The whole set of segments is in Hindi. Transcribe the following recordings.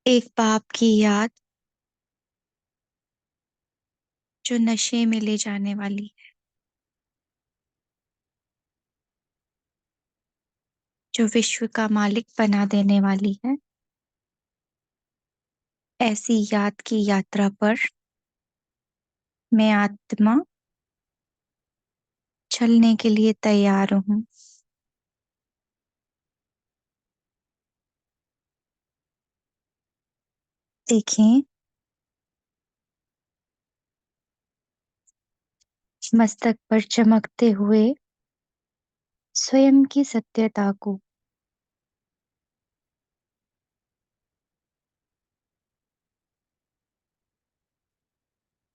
एक बाप की याद जो नशे में ले जाने वाली है, जो विश्व का मालिक बना देने वाली है। ऐसी याद की यात्रा पर मैं आत्मा चलने के लिए तैयार हूँ। देखें, मस्तक पर चमकते हुए स्वयं की सत्यता को।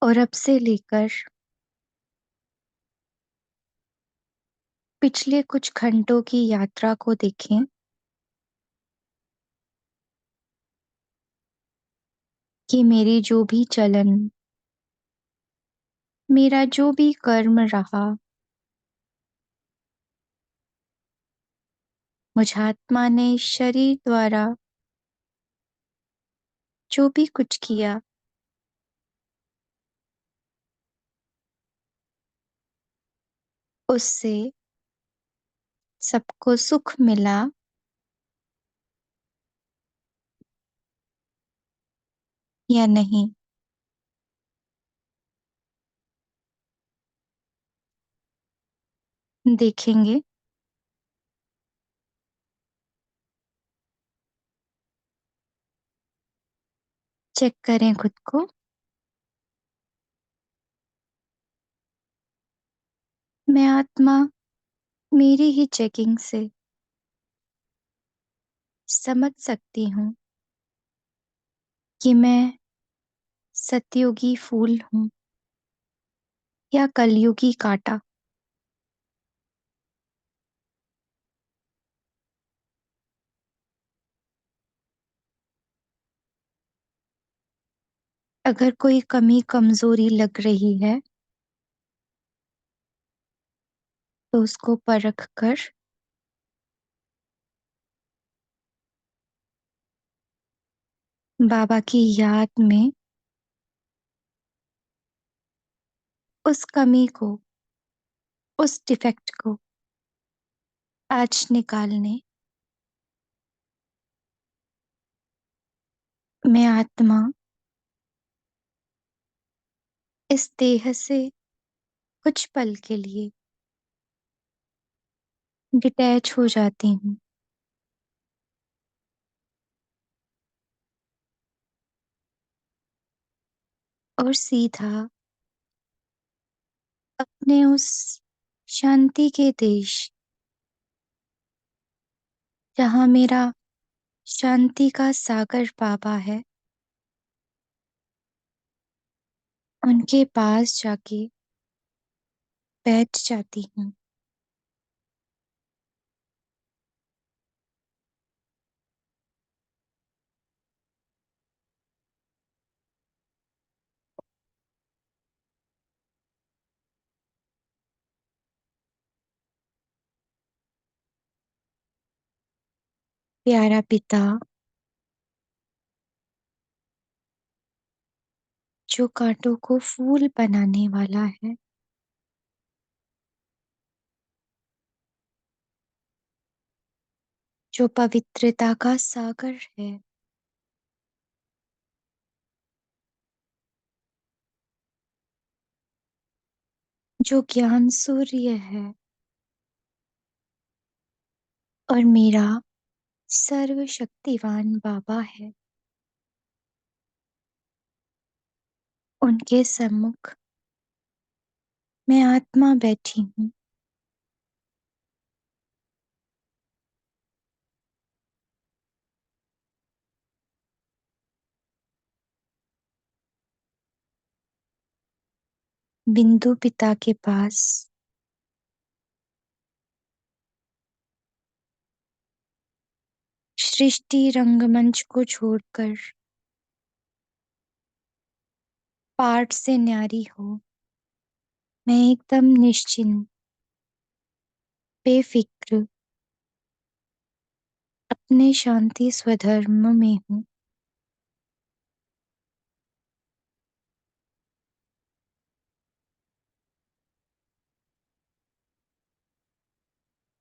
और अब से लेकर पिछले कुछ घंटों की यात्रा को देखें कि मेरी जो भी चलन, मेरा जो भी कर्म रहा, मुझ आत्मा ने इस शरीर द्वारा जो भी कुछ किया, उससे सबको सुख मिला या नहीं, देखेंगे। चेक करें खुद को। मैं आत्मा मेरी ही चेकिंग से समझ सकती हूँ कि मैं सतयुगी फूल हूँ या कलयुगी कांटा। अगर कोई कमी कमजोरी लग रही है तो उसको परख कर बाबा की याद में उस कमी को, उस डिफेक्ट को आज निकालने मैं आत्मा इस देह से कुछ पल के लिए डिटैच हो जाती हूँ और सीधा अपने उस शांति के देश, जहाँ मेरा शांति का सागर बाबा है, उनके पास जाके बैठ जाती हूँ। प्यारा पिता, जो कांटों को फूल बनाने वाला है, जो पवित्रता का सागर है, जो ज्ञान सूर्य है और मेरा सर्वशक्तिवान बाबा है, उनके सम्मुख मैं आत्मा बैठी हूँ। बिंदु पिता के पास सृष्टि रंगमंच को छोड़कर पाठ से न्यारी हो, मैं एकदम निश्चिंत, बेफिक्र अपने शांति स्वधर्म में हूँ।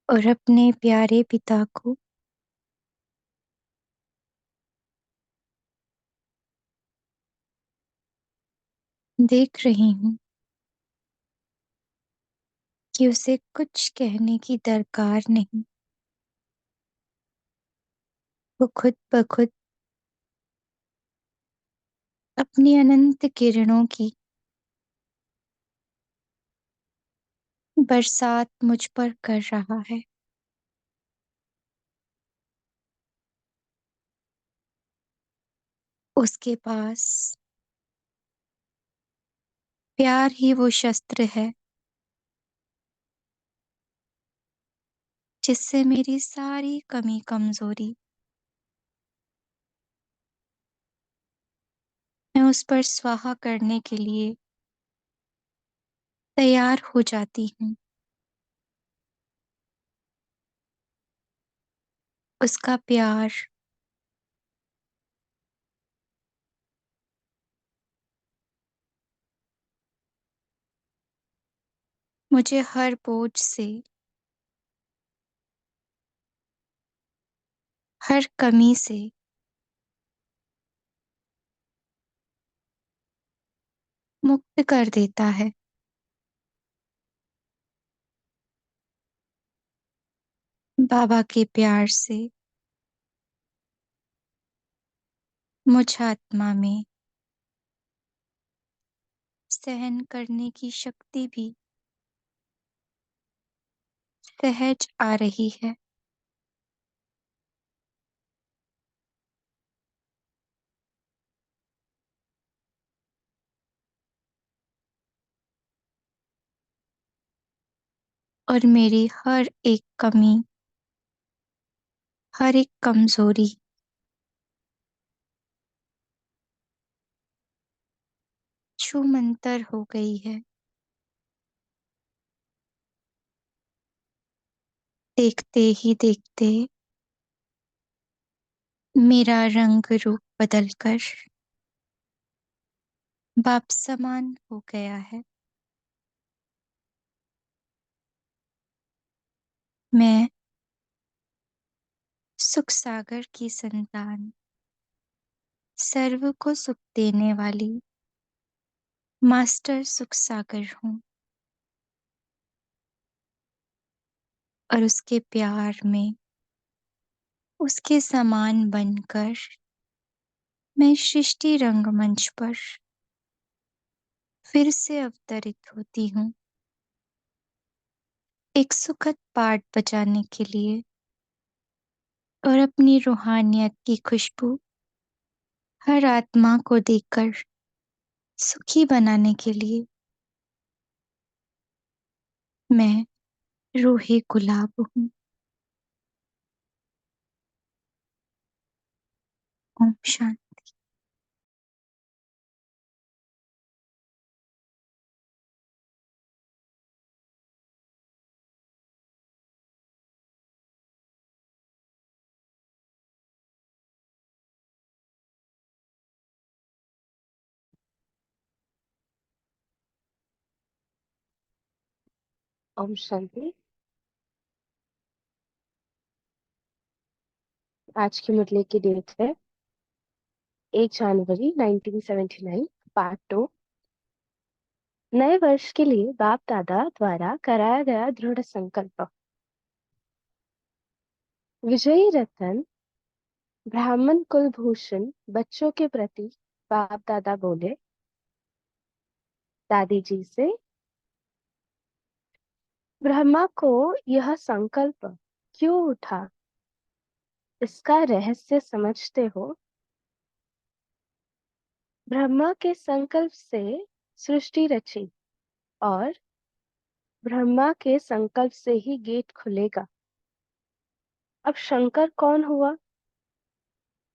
और अपने प्यारे पिता को देख रही हूँ कि उसे कुछ कहने की दरकार नहीं। वो खुद ब खुद अपनी अनंत किरणों की बरसात मुझ पर कर रहा है। उसके पास प्यार ही वो शस्त्र है जिससे मेरी सारी कमी कमजोरी मैं उस पर स्वाहा करने के लिए तैयार हो जाती हूँ। उसका प्यार मुझे हर बोझ से, हर कमी से मुक्त कर देता है। बाबा के प्यार से मुझ आत्मा में सहन करने की शक्ति भी सहज आ रही है। और मेरी हर एक कमी, हर एक कमजोरी छूमंतर हो गई है। देखते ही देखते मेरा रंग रूप बदलकर बाप समान हो गया है। मैं सुख सागर की संतान, सर्व को सुख देने वाली मास्टर सुख सागर हूँ। और उसके प्यार में उसके समान बनकर मैं सृष्टि रंगमंच पर फिर से अवतरित होती हूँ, एक सुखद पाठ बजाने के लिए और अपनी रूहानियत की खुशबू हर आत्मा को देकर सुखी बनाने के लिए। मैं रूहे गुलाब हूँ। ओम शांति। ओम शांति। आज की मुरली की डेट है 1 जनवरी 1979, पार्ट 2। नए वर्ष के लिए बाप दादा द्वारा कराया गया दृढ़ संकल्प। विजयी रतन ब्राह्मण कुलभूषण बच्चों के प्रति बाप दादा बोले, दादी जी से, ब्रह्मा को यह संकल्प क्यों उठा, इसका रहस्य समझते हो? ब्रह्मा के संकल्प से सृष्टि रची और ब्रह्मा के संकल्प से ही गेट खुलेगा। अब शंकर कौन हुआ,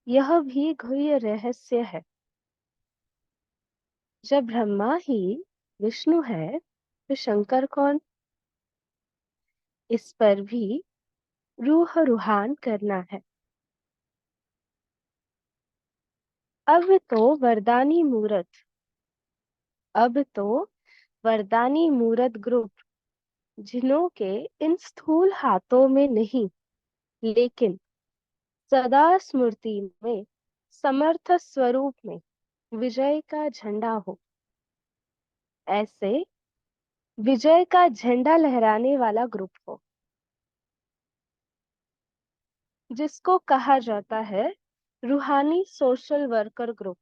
यह भी गुह्य रहस्य है। जब ब्रह्मा ही विष्णु है तो शंकर कौन, इस पर भी रूह रूहान करना है। अब तो वरदानी मूरत अब तो वरदानी मूरत ग्रुप जिन्हों के इन स्थूल हाथों में नहीं, लेकिन सदा स्मृति में समर्थ स्वरूप में विजय का झंडा हो। ऐसे विजय का झंडा लहराने वाला ग्रुप हो, जिसको कहा जाता है रूहानी सोशल वर्कर ग्रुप।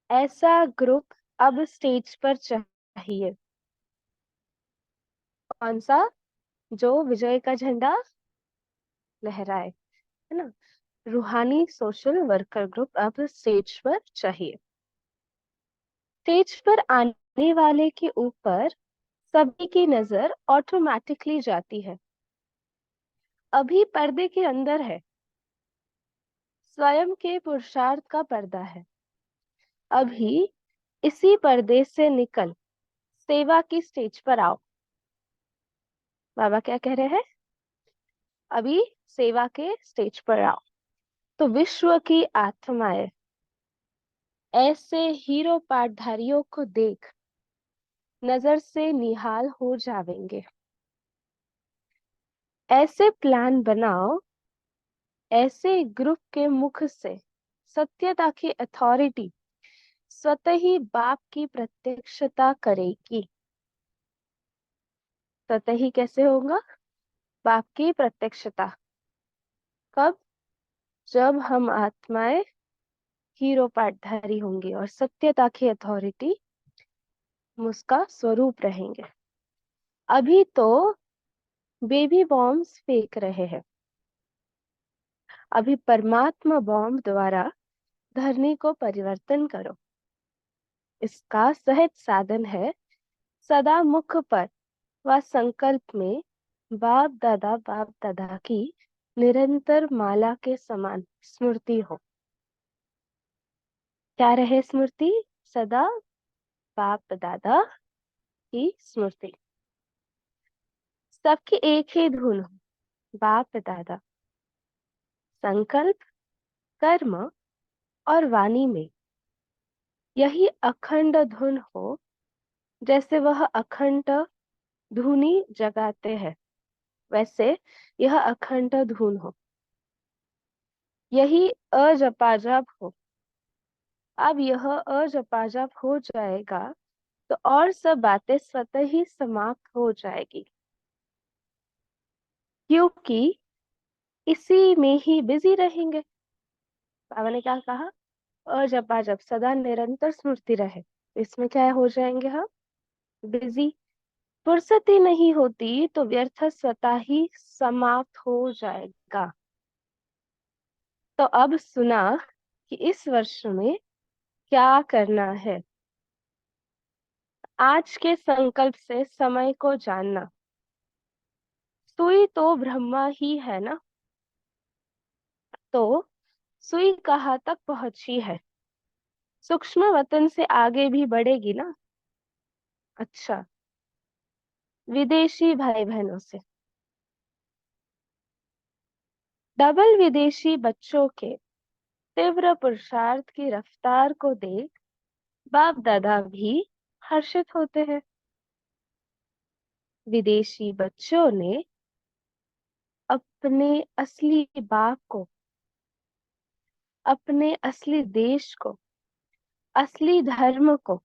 ऐसा ग्रुप अब स्टेज पर चाहिए। कौन सा? जो विजय का झंडा लहराए, है ना। रूहानी सोशल वर्कर ग्रुप अब स्टेज पर चाहिए। स्टेज पर आने वाले के ऊपर सभी की नजर ऑटोमेटिकली जाती है। अभी पर्दे के अंदर है, स्वयं के पुरुषार्थ का पर्दा है। अभी इसी पर्दे से निकल सेवा की स्टेज पर आओ। बाबा क्या कह रहे हैं? अभी सेवा के स्टेज पर आओ तो विश्व की आत्माएं ऐसे हीरो पाठधारियों को देख नजर से निहाल हो जावेंगे। ऐसे प्लान बनाओ, ऐसे ग्रुप के मुख से सत्यता की अथॉरिटी स्वतः ही बाप की प्रत्यक्षता करेगी। स्वतः ही कैसे होगा? बाप की प्रत्यक्षता। कब? जब हम आत्माएं हीरो पाठधारी होंगे और सत्यता की अथॉरिटी उसका स्वरूप रहेंगे। अभी तो बेबी बॉम्ब्स फेंक रहे हैं। अभी परमात्मा बॉम्ब द्वारा धरनी को परिवर्तन करो। इसका सहज साधन है सदा मुख पर व संकल्प में बाप दादा की निरंतर माला के समान स्मृति हो। क्या रहे स्मृति? सदा बाप दादा की स्मृति। सबकी एक ही धुन हो, बाप दादा। संकल्प, कर्म और वाणी में यही अखंड धुन हो। जैसे वह अखंड धुनी जगाते हैं, वैसे यह अखंड धुन हो। यही अजपाजप हो। अब यह अजपाजप हो जाएगा तो और सब बातें स्वतः ही समाप्त हो जाएगी, क्योंकि इसी में ही बिजी रहेंगे। बाबा ने क्या कहा? अजपाजप सदा निरंतर स्मृति रहे। इसमें क्या हो जाएंगे हम? बिजी। फुर्सत ही नहीं होती तो व्यर्थ स्वतः ही समाप्त हो जाएगा। तो अब सुना कि इस वर्ष में क्या करना है। आज के संकल्प से समय को जानना। सुई तो ब्रह्मा ही है ना, तो सुई कहाँ तक पहुंची है? सूक्ष्म वतन से आगे भी बढ़ेगी ना। अच्छा, विदेशी भाई बहनों से। डबल विदेशी बच्चों के तीव्र पुरुषार्थ की रफ्तार को देख बाप दादा भी हर्षित होते हैं। विदेशी बच्चों ने अपने असली बाप को, अपने असली देश को, असली धर्म को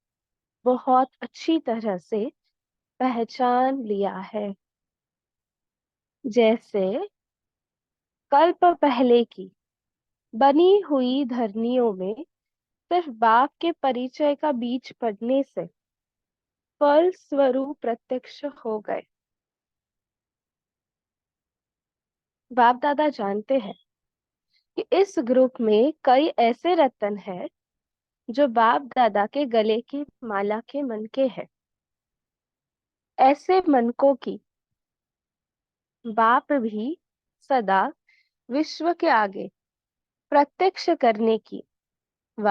बहुत अच्छी तरह से पहचान लिया है। जैसे कल्प पहले की बनी हुई धरनियों में सिर्फ बाप के परिचय का बीज पड़ने से फल स्वरूप प्रत्यक्ष हो गए। बाप दादा जानते हैं कि इस ग्रुप में कई ऐसे रत्न हैं जो बाप दादा के गले की माला के मनके हैं। ऐसे मनकों की बाप भी सदा विश्व के आगे प्रत्यक्ष करने की व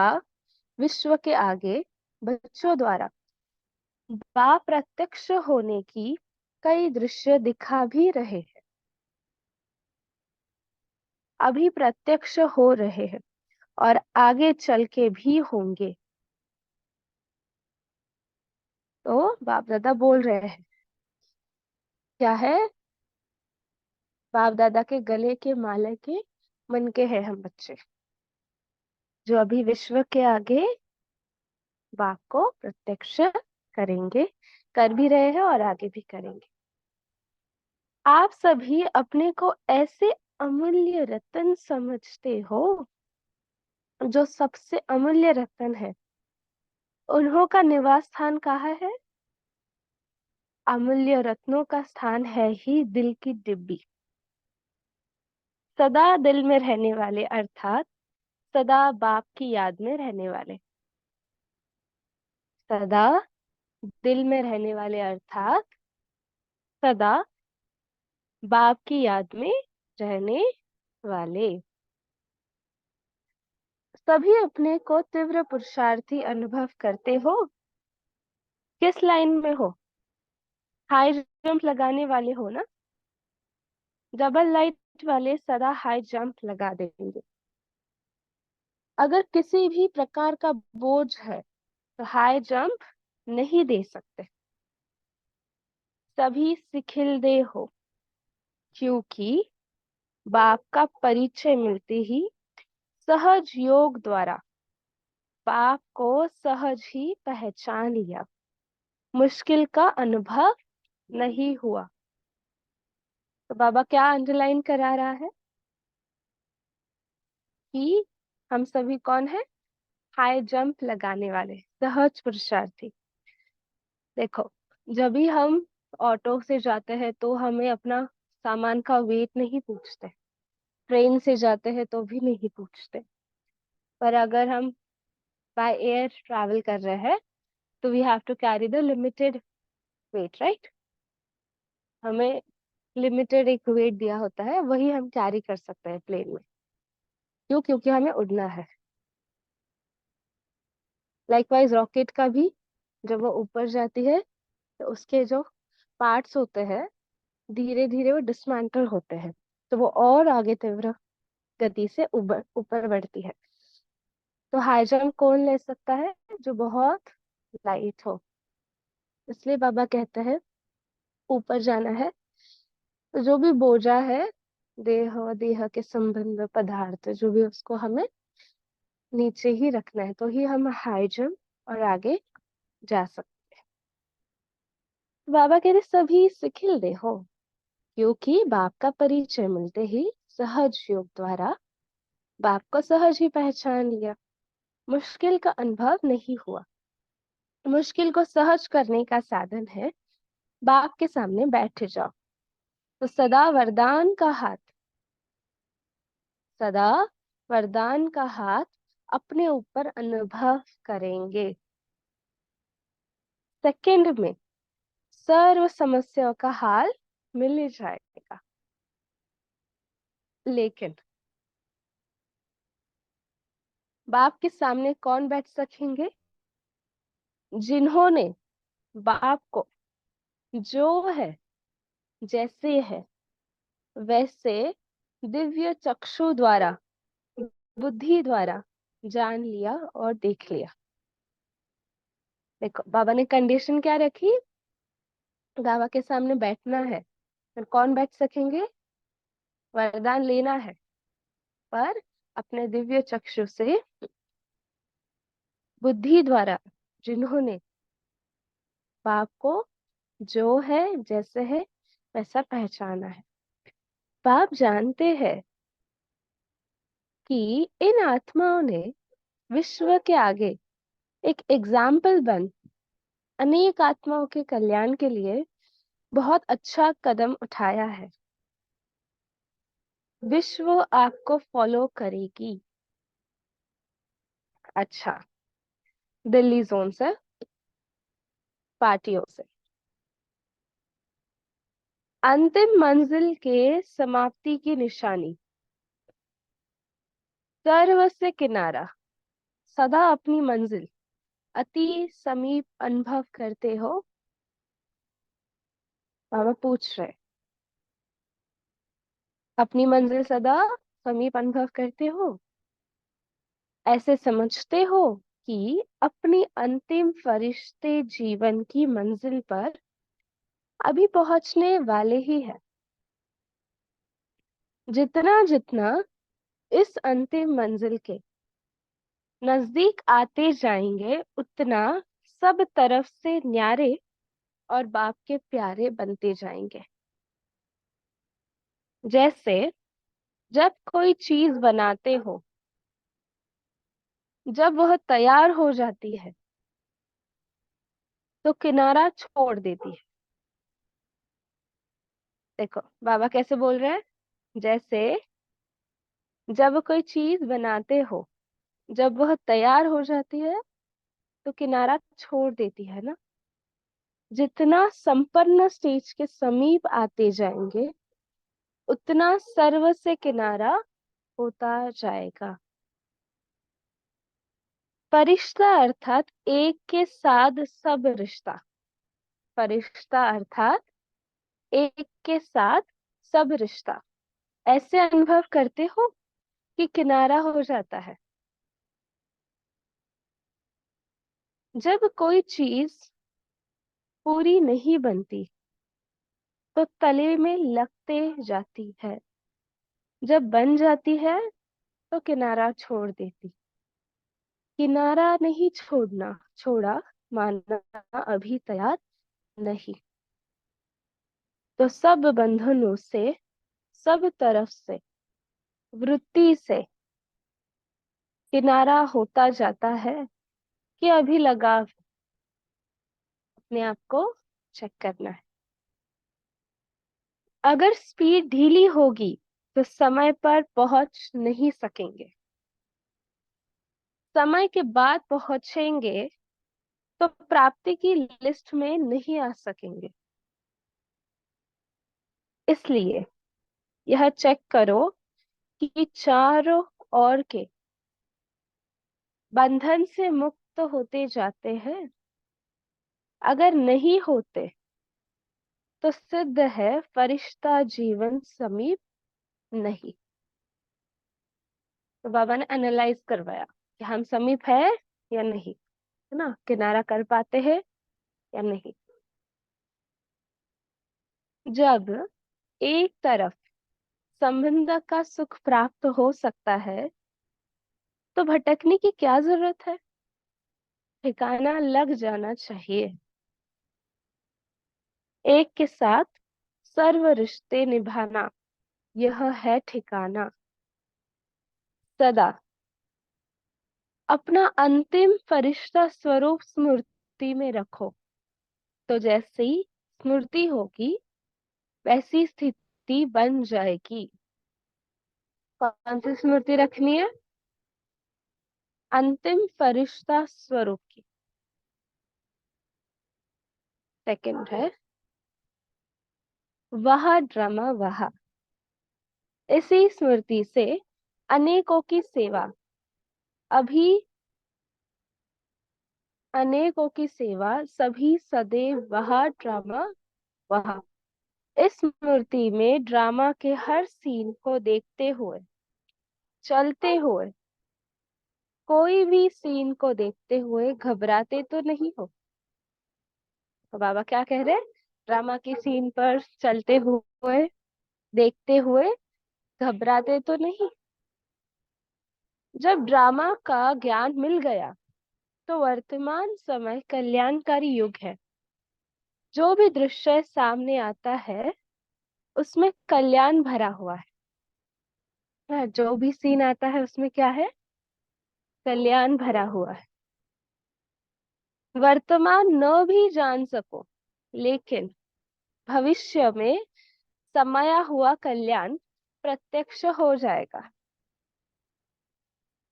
विश्व के आगे बच्चों द्वारा बाप प्रत्यक्ष होने की कई दृश्य दिखा भी रहे हैं। अभी प्रत्यक्ष हो रहे हैं और आगे चल के भी होंगे। तो बाप दादा बोल रहे हैं क्या है? बाप दादा के गले के माला के मन के हैं हम बच्चे, जो अभी विश्व के आगे बाप को प्रत्यक्ष करेंगे, कर भी रहे हैं और आगे भी करेंगे। आप सभी अपने को ऐसे अमूल्य रत्न समझते हो, जो सबसे अमूल्य रत्न है। उन्हों का निवास स्थान कहाँ है? अमूल्य रत्नों का स्थान है ही दिल की डिब्बी। सदा दिल में रहने वाले, अर्थात सदा बाप की याद में रहने वाले। सदा दिल में रहने वाले, अर्थात सदा बाप की याद में रहने वाले। सभी अपने को तीव्र पुरुषार्थी अनुभव करते हो। किस लाइन में हो? हाई जंप लगाने वाले हो ना? डबल लाइट वाले सदा हाई जंप लगा देंगे। अगर किसी भी प्रकार का बोझ है तो हाई जंप नहीं दे सकते। सभी सिखिलदे हो, क्योंकि बाप का परिचय मिलते ही सहज योग द्वारा बाप को सहज ही पहचान लिया। मुश्किल का अनुभव नहीं हुआ। तो बाबा क्या अंडरलाइन करा रहा है कि हम सभी कौन है? हाई जंप लगाने वाले, सहज पुरुषार्थी। देखो, जब भी हम ऑटो से जाते हैं तो हमें अपना सामान का वेट नहीं पूछते, ट्रेन से जाते हैं तो भी नहीं पूछते। पर अगर हम बाय एयर ट्रैवल कर रहे हैं तो we have to carry the limited weight, right? हमें लिमिटेड एक वेट दिया होता है, वही हम कैरी कर सकते हैं प्लेन में। क्यों? क्योंकि हमें उड़ना है। लाइकवाइज रॉकेट का भी जब वो ऊपर जाती है तो उसके जो पार्ट्स होते हैं धीरे धीरे वो डिसमेंटल होते हैं, तो वो और आगे तीव्र गति से ऊपर ऊपर बढ़ती है। तो हाई जंप कौन ले सकता है? जो बहुत लाइट हो। इसलिए बाबा कहते हैं ऊपर जाना है तो जो भी बोझा है, देह देह के संबंध पदार्थ जो भी, उसको हमें नीचे ही रखना है, तो ही हम हाई जंप और आगे जा सकते हैं। बाबा कहते सभी सिखिल दे हो, क्योंकि बाप का परिचय मिलते ही सहज योग द्वारा बाप को सहज ही पहचान लिया। मुश्किल का अनुभव नहीं हुआ। मुश्किल को सहज करने का साधन है बाप के सामने बैठ जाओ, तो सदा वरदान का हाथ, सदा वरदान का हाथ अपने ऊपर अनुभव करेंगे। सेकंड में सर्व समस्याओं का हाल मिल जाएगा। लेकिन बाप के सामने कौन बैठ सकेंगे? जिन्होंने बाप को जो है, जैसे है वैसे दिव्य चक्षु द्वारा, बुद्धि द्वारा जान लिया और देख लिया। देखो, बाबा ने कंडीशन क्या रखी? बाबा के सामने बैठना है, फिर कौन बैठ सकेंगे? वरदान लेना है, पर अपने दिव्य चक्षु से, बुद्धि द्वारा, जिन्होंने बाप को जो है, जैसे है वैसा पहचाना है। बाप जानते हैं कि इन आत्माओं ने विश्व के आगे एक एग्जाम्पल बन अनेक आत्माओं के कल्याण के लिए बहुत अच्छा कदम उठाया है। विश्व आपको फॉलो करेगी। अच्छा, दिल्ली जोन से, पार्टियों से, अंतिम मंजिल के समाप्ति की निशानी, सर्व से किनारा, सदा अपनी मंजिल अति समीप अनुभव करते हो। बाबा पूछ रहे, अपनी मंजिल सदा समीप अनुभव करते हो? ऐसे समझते हो कि अपनी अंतिम फरिश्ते जीवन की मंजिल पर अभी पहुंचने वाले ही हैं। जितना जितना इस अंतिम मंजिल के नजदीक आते जाएंगे, उतना सब तरफ से न्यारे और बाप के प्यारे बनते जाएंगे। जैसे जब कोई चीज बनाते हो, जब वह तैयार हो जाती है तो किनारा छोड़ देती है। देखो बाबा कैसे बोल रहे हैं। जैसे जब कोई चीज बनाते हो, जब वह तैयार हो जाती है तो किनारा छोड़ देती है ना। जितना संपन्न स्टेज के समीप आते जाएंगे, उतना सर्व से किनारा होता जाएगा। फरिश्ता अर्थात एक के साथ सब रिश्ता। फरिश्ता अर्थात एक के साथ सब रिश्ता। ऐसे अनुभव करते हो कि किनारा हो जाता है। जब कोई चीज पूरी नहीं बनती तो तले में लगते जाती है, जब बन जाती है तो किनारा छोड़ देती। किनारा नहीं छोड़ा मानना अभी तैयार नहीं। तो सब बंधनों से, सब तरफ से, वृत्ति से किनारा होता जाता है कि अभी लगाव। अपने आप को चेक करना है। अगर स्पीड ढीली होगी तो समय पर पहुंच नहीं सकेंगे। समय के बाद पहुंचेंगे तो प्राप्ति की लिस्ट में नहीं आ सकेंगे। इसलिए यह चेक करो कि चारों ओर के बंधन से मुक्त होते जाते हैं। अगर नहीं होते तो सिद्ध है फरिश्ता जीवन समीप नहीं। तो बाबा ने एनालाइज करवाया कि हम समीप है या नहीं, है ना, किनारा कर पाते हैं या नहीं। जब एक तरफ संबंध का सुख प्राप्त हो सकता है तो भटकने की क्या जरूरत है। ठिकाना लग जाना चाहिए। एक के साथ सर्व रिश्ते निभाना, यह है ठिकाना। सदा अपना अंतिम फरिश्ता स्वरूप स्मृति में रखो। तो जैसी स्मृति होगी वैसी स्थिति बन जाएगी। कौन सी स्मृति रखनी है। अंतिम फरिश्ता स्वरूप की। सेकंड है वह ड्रामा वह। इसी स्मृति से अनेकों की सेवा, अभी अनेकों की सेवा सभी सदैव वह ड्रामा वह। इस स्मृति में ड्रामा के हर सीन को देखते हुए, चलते हुए, कोई भी सीन को देखते हुए घबराते तो नहीं हो। तो बाबा क्या कह रहे हैं। ड्रामा की सीन पर चलते हुए, देखते हुए घबराते तो नहीं। जब ड्रामा का ज्ञान मिल गया तो वर्तमान समय कल्याणकारी युग है। जो भी दृश्य सामने आता है उसमें कल्याण भरा हुआ है। हाँ, जो भी सीन आता है उसमें क्या है। कल्याण भरा हुआ है। वर्तमान न भी जान सको लेकिन भविष्य में समाया हुआ कल्याण प्रत्यक्ष हो जाएगा।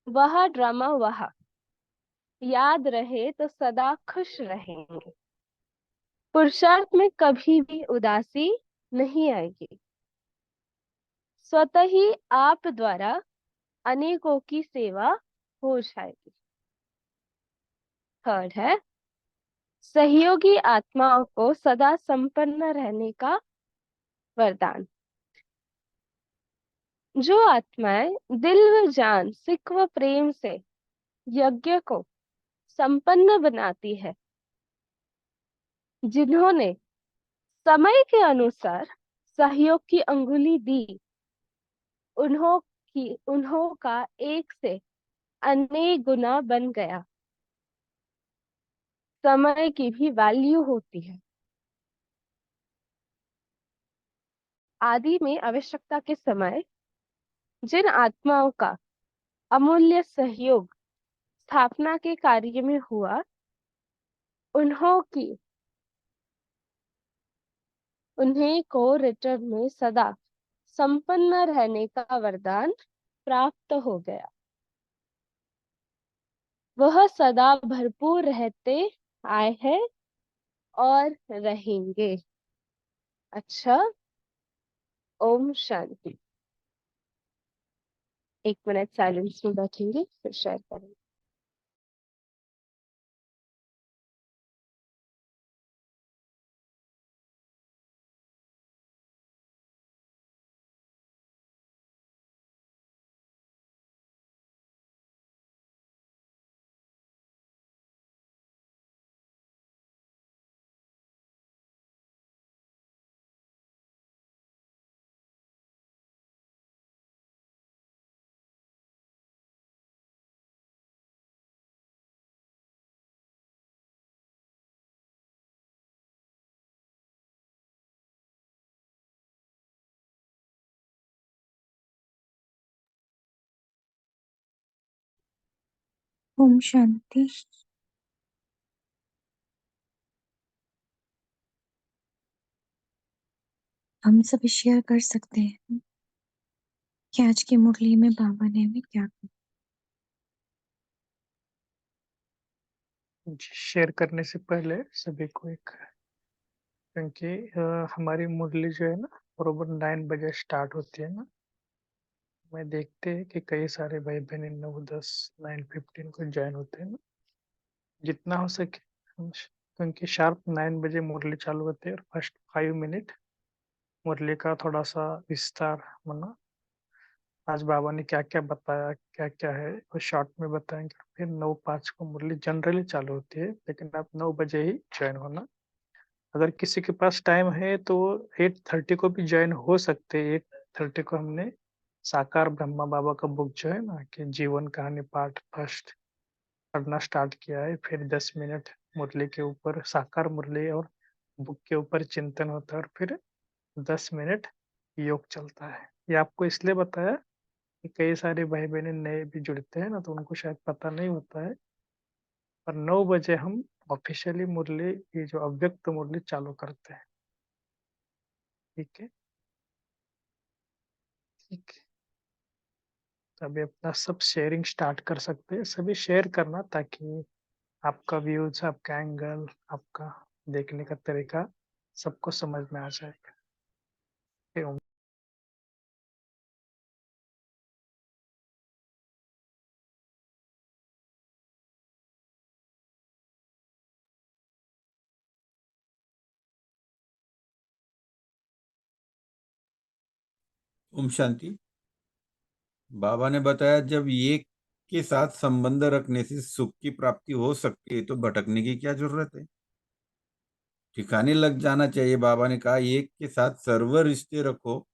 वह ड्रामा वह याद रहे तो सदा खुश रहेंगे। पुरुषार्थ में कभी भी उदासी नहीं आएगी। स्वतः ही आप द्वारा अनेकों की सेवा हो जाएगी। थर्ड है सहयोगी आत्माओं को सदा संपन्न रहने का वरदान। जो आत्माएं दिल व जान, सिक व प्रेम से यज्ञ को संपन्न बनाती है, जिन्होंने समय के अनुसार सहयोग की अंगुली दी, उन्हों का एक से अनेक गुना बन गया। समय की भी वैल्यू होती है। आदि में आवश्यकता के समय जिन आत्माओं का अमूल्य सहयोग स्थापना के कार्य में हुआ, उन्हों की उन्हें को रिटर्न में सदा संपन्न रहने का वरदान प्राप्त हो गया। वह सदा भरपूर रहते आए हैं और रहेंगे। अच्छा, ओम शांति। 1 मिनट साइलेंस में बैठेंगे, फिर शेयर करेंगे। ओम शांति। हम सब शेयर कर सकते हैं कि आज की मुरली में बाबा ने हमें क्या कहा। शेयर करने से पहले सभी को एक, क्योंकि हमारी मुरली जो है ना बरोबर 9 बजे स्टार्ट होती है ना। मैं देखते हैं कि कई सारे भाई बहन 9, 10, 9:15 को ज्वाइन होते हैं ना। जितना हो सके क्योंकि शार्प 9 बजे मुरली चालू होती है और फर्स्ट 5 मिनट मुरली का थोड़ा सा विस्तार माना आज बाबा ने क्या क्या बताया, क्या क्या है वो शॉर्ट में बताएंगे। फिर 9:05 को मुरली जनरली चालू होती है, लेकिन आप 9 बजे ही ज्वाइन होना। अगर किसी के पास टाइम है तो 8:30 को भी ज्वाइन हो सकते हैं। 8:30 को हमने साकार ब्रह्मा बाबा का बुक जो है ना कि जीवन कहानी पार्ट फर्स्ट पढ़ना स्टार्ट किया है। फिर 10 मिनट मुरली के ऊपर साकार मुरली और बुक के ऊपर चिंतन होता है और फिर 10 मिनट योग चलता है। ये आपको इसलिए बताया कि कई सारे भाई बहन नए भी जुड़ते हैं ना, तो उनको शायद पता नहीं होता है। और 9 बजे हम ऑफिशियली मुरली, ये जो अव्यक्त मुरली चालू करते हैं। ठीक है, ठीक है। तो अभी अपना सब शेयरिंग स्टार्ट कर सकते हैं। सभी शेयर करना ताकि आपका व्यूज, आपका एंगल, आपका देखने का तरीका सबको समझ में आ जाएगा। ओम ओम शांति। बाबा ने बताया जब एक के साथ संबंध रखने से सुख की प्राप्ति हो सकती है तो भटकने की क्या जरूरत है। ठिकाने लग जाना चाहिए। बाबा ने कहा एक के साथ सर्व रिश्ते रखो,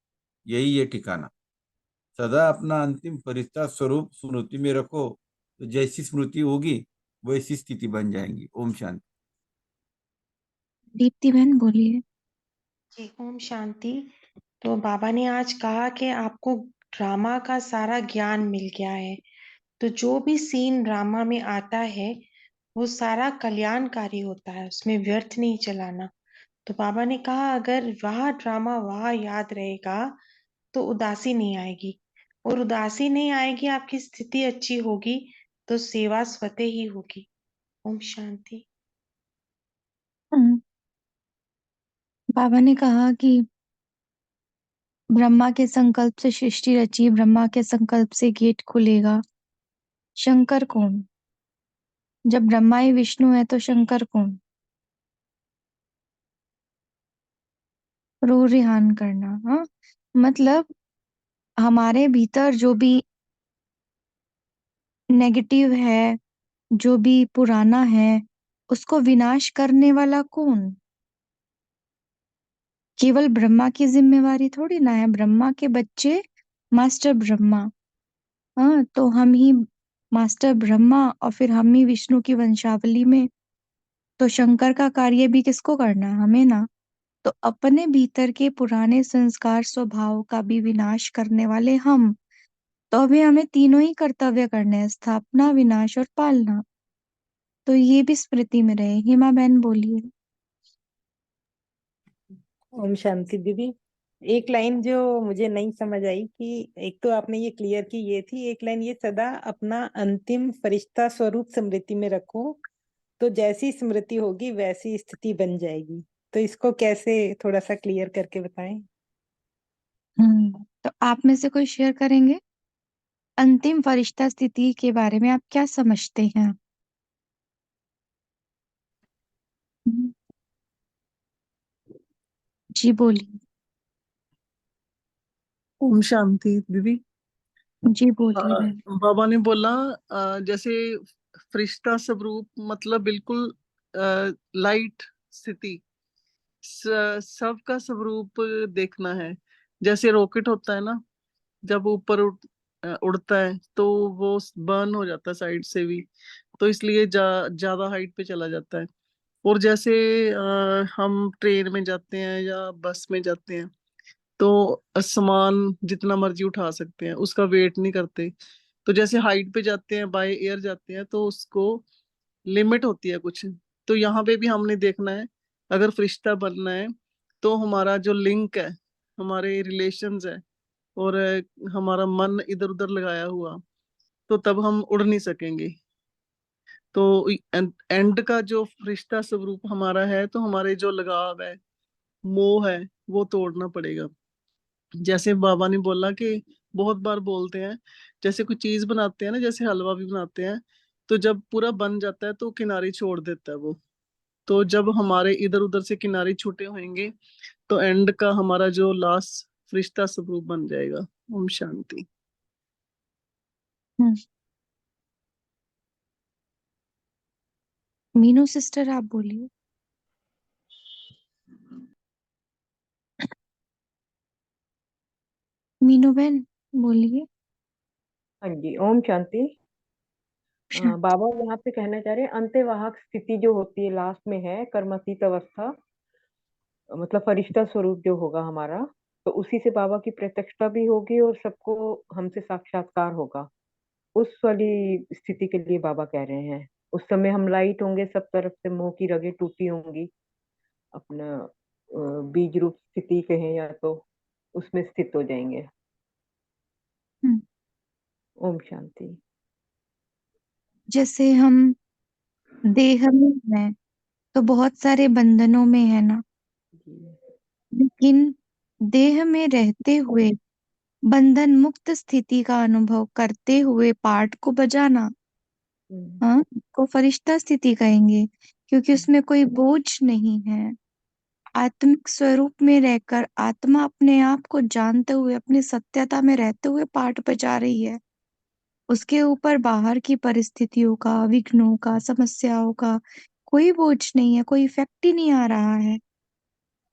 यही है ठिकाना। सदा अपना अंतिम फरिश्ता स्वरूप स्मृति में रखो, तो जैसी स्मृति होगी वैसी स्थिति बन जाएंगी। ओम शांति। दीप्ति बहन बोलिए। जी, ओम शांति। तो बाबा ने आज कहा कि आपको ड्रामा का सारा ज्ञान मिल गया है। तो जो भी सीन ड्रामा में आता है वो सारा कल्याणकारी होता है, उसमें व्यर्थ नहीं चलाना। तो बाबा ने कहा अगर वह ड्रामा वहाँ याद रहेगा तो उदासी नहीं आएगी, और उदासी नहीं आएगी, आपकी स्थिति अच्छी होगी, तो सेवा स्वतः ही होगी। ओम शांति। बाबा ने कहा कि ब्रह्मा के संकल्प से सृष्टि रची, ब्रह्मा के संकल्प से गेट खुलेगा। शंकर कौन? जब ब्रह्मा ही विष्णु है तो शंकर कौन? रूह रिहान करना। हाँ, मतलब हमारे भीतर जो भी नेगेटिव है, जो भी पुराना है, उसको विनाश करने वाला कौन? केवल ब्रह्मा की जिम्मेवारी थोड़ी ना है, ब्रह्मा के बच्चे मास्टर ब्रह्मा। हाँ, तो हम ही मास्टर ब्रह्मा और फिर हम ही विष्णु की वंशावली में। तो शंकर का कार्य भी किसको करना है? हमें ना। तो अपने भीतर के पुराने संस्कार स्वभाव का भी विनाश करने वाले हम। तो अभी हमें तीनों ही कर्तव्य करने हैं, स्थापना, विनाश और पालना। तो ये भी स्मृति में रहे। हिमा बहन बोलिए। ओम शांति दीदी। एक लाइन जो मुझे नहीं समझ आई कि एक तो आपने ये क्लियर की, ये थी एक लाइन, ये सदा अपना अंतिम फरिश्ता स्वरूप स्मृति में रखो, तो जैसी स्मृति होगी वैसी स्थिति बन जाएगी। तो इसको कैसे थोड़ा सा क्लियर करके बताएं। तो आप में से कोई शेयर करेंगे? अंतिम फरिश्ता स्थिति के बारे में आप क्या समझते हैं? हम्म, जी बोलिए। ओम शांति दीदी। जी बोलिए बहन। बाबा ने बोला जैसे फरिश्ता स्वरूप मतलब बिल्कुल लाइट स्थिति, सबका स्वरूप देखना है। जैसे रॉकेट होता है ना, जब ऊपर उड़ता है तो वो बर्न हो जाता है साइड से भी, तो इसलिए ज्यादा हाइट पे चला जाता है। और जैसे हम ट्रेन में जाते हैं या बस में जाते हैं तो सामान जितना मर्जी उठा सकते हैं, उसका वेट नहीं करते। तो जैसे हाइट पे जाते हैं, बाय एयर जाते हैं, तो उसको लिमिट होती है कुछ। तो यहाँ पे भी हमने देखना है, अगर फरिश्ता बनना है तो हमारा जो लिंक है, हमारे रिलेशंस है, और हमारा मन इधर उधर लगाया हुआ, तो तब हम उड़ नहीं सकेंगे। तो एंड का जो फरिश्ता स्वरूप हमारा है, तो हमारे जो लगाव है, मोह है, वो तोड़ना पड़ेगा। जैसे बाबा ने बोला कि बहुत बार बोलते हैं, जैसे कोई चीज बनाते हैं ना, जैसे हलवा भी बनाते हैं, तो जब पूरा बन जाता है तो किनारे छोड़ देता है वो। तो जब हमारे इधर उधर से किनारे छूटे होंगे, तो एंड का हमारा जो लास्ट फरिश्ता स्वरूप बन जाएगा। ओम शांति। हम्म, मीनू सिस्टर आप बोलिए। मीनू बहन बोलिए। हाँ जी, ओम शांति। शांति। बाबा यहाँ पे कहना चाह रहे हैं, अंत्यवाहक स्थिति जो होती है लास्ट में है कर्मतीत अवस्था, मतलब फरिश्ता स्वरूप जो होगा हमारा, तो उसी से बाबा की प्रत्यक्षता भी होगी और सबको हमसे साक्षात्कार होगा। उस वाली स्थिति के लिए बाबा कह रहे हैं। उस समय हम लाइट होंगे, सब तरफ से मोह की रगें टूटी होंगी, अपना बीज रूप स्थिति कहें या तो उसमें स्थित हो जाएंगे। हम्म, ओम शांति। जैसे हम देह में हैं तो बहुत सारे बंधनों में है ना, जी। लेकिन देह में रहते हुए बंधन मुक्त स्थिति का अनुभव करते हुए पाठ को बजाना, हम्म, हाँ, को फरिश्ता स्थिति कहेंगे, क्योंकि उसमें कोई बोझ नहीं है। आत्मिक स्वरूप में रहकर आत्मा अपने आप को जानते हुए अपनी सत्यता में रहते हुए पाठ बजा रही है। उसके ऊपर बाहर की परिस्थितियों का, विघ्नों का, समस्याओं का कोई बोझ नहीं है, कोई इफेक्ट ही नहीं आ रहा है।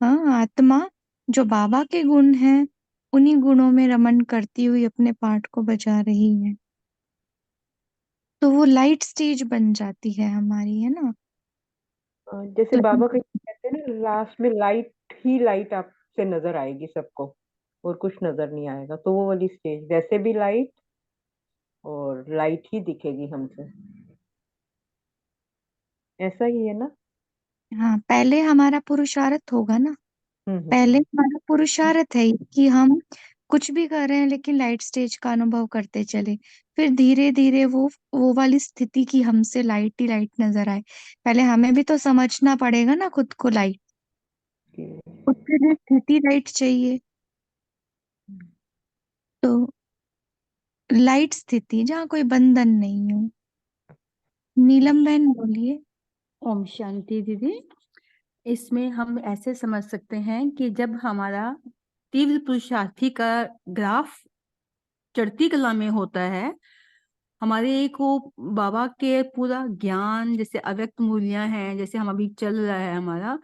हाँ, आत्मा जो बाबा के गुण हैं, उन्हीं गुणों में रमन करती हुई अपने पाठ को बजा रही है। तो वो लाइट स्टेज बन जाती है हमारी, है ना। जैसे तो बाबा कहीं कहते हैं ना, लास्ट में लाइट ही लाइट आपसे नजर आएगी सबको, और कुछ नजर नहीं आएगा। तो वो वाली स्टेज, वैसे भी लाइट और लाइट ही दिखेगी हमसे, ऐसा ही है ना। हाँ, पहले हमारा पुरुषार्थ होगा ना। पहले हम्म। हमारा पुरुषार्थ है कि हम कुछ भी कर रहे हैं लेकिन लाइट स्टेज का अनुभव करते चले। फिर धीरे धीरे वो वाली स्थिति की हमसे लाइट ही लाइट नजर आए। पहले हमें भी तो समझना पड़ेगा ना खुद को लाइट। उसके लिए स्थिति लाइट चाहिए। तो लाइट स्थिति जहाँ कोई बंधन नहीं हो। नीलम बहन बोलिए। ओम शांति दीदी। इसमें हम ऐसे समझ सकते हैं कि जब हमारा तीव्र पुरुषार्थी का ग्राफ चढ़ती कला में होता है, हमारे एक वो बाबा के पूरा ज्ञान, जैसे अव्यक्त मूल्य हैं, जैसे हम अभी चल रहा है हमारा,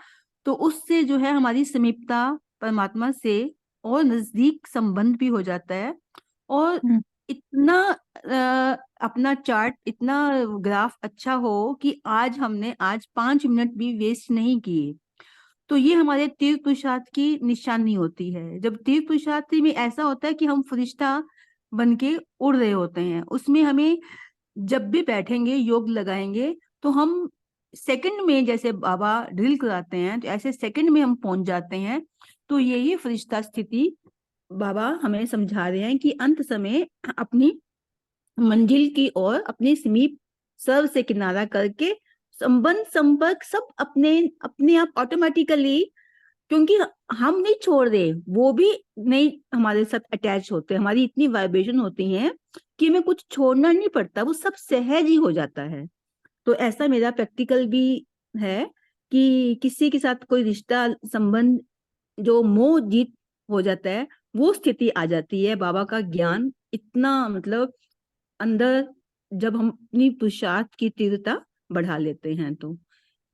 तो उससे जो है हमारी समीपता परमात्मा से और नजदीक संबंध भी हो जाता है। और हम्म, इतना अपना चार्ट, इतना ग्राफ अच्छा हो कि आज हमने 5 मिनट भी वेस्ट नहीं किए, तो ये हमारे तीर्थ पुरुषार्थ की निशानी होती है। जब तीर्थ पुरुषार्थी में ऐसा होता है कि हम फरिश्ता बन के उड़ रहे होते हैं, उसमें हमें जब भी बैठेंगे, योग लगाएंगे, तो हम सेकंड में, जैसे बाबा ड्रिल कराते हैं, तो ऐसे सेकंड में हम पहुंच जाते हैं। तो यही फरिश्ता स्थिति बाबा हमें समझा रहे हैं कि अंत समय अपनी मंजिल की ओर अपने समीप सर्व से किनारा करके संबंध संपर्क सब अपने अपने आप ऑटोमेटिकली, क्योंकि हम नहीं छोड़ रहे, वो भी नहीं हमारे साथ अटैच होते, हमारी इतनी वाइब्रेशन होती है कि हमें कुछ छोड़ना नहीं पड़ता, वो सब सहज ही हो जाता है। तो ऐसा मेरा प्रैक्टिकल भी है कि किसी के साथ कोई रिश्ता संबंध जो मोह जीत हो जाता है, वो स्थिति आ जाती है। बाबा का ज्ञान इतना मतलब अंदर, जब हम अपनी पुरुषार्थ की तीव्रता बढ़ा लेते हैं तो।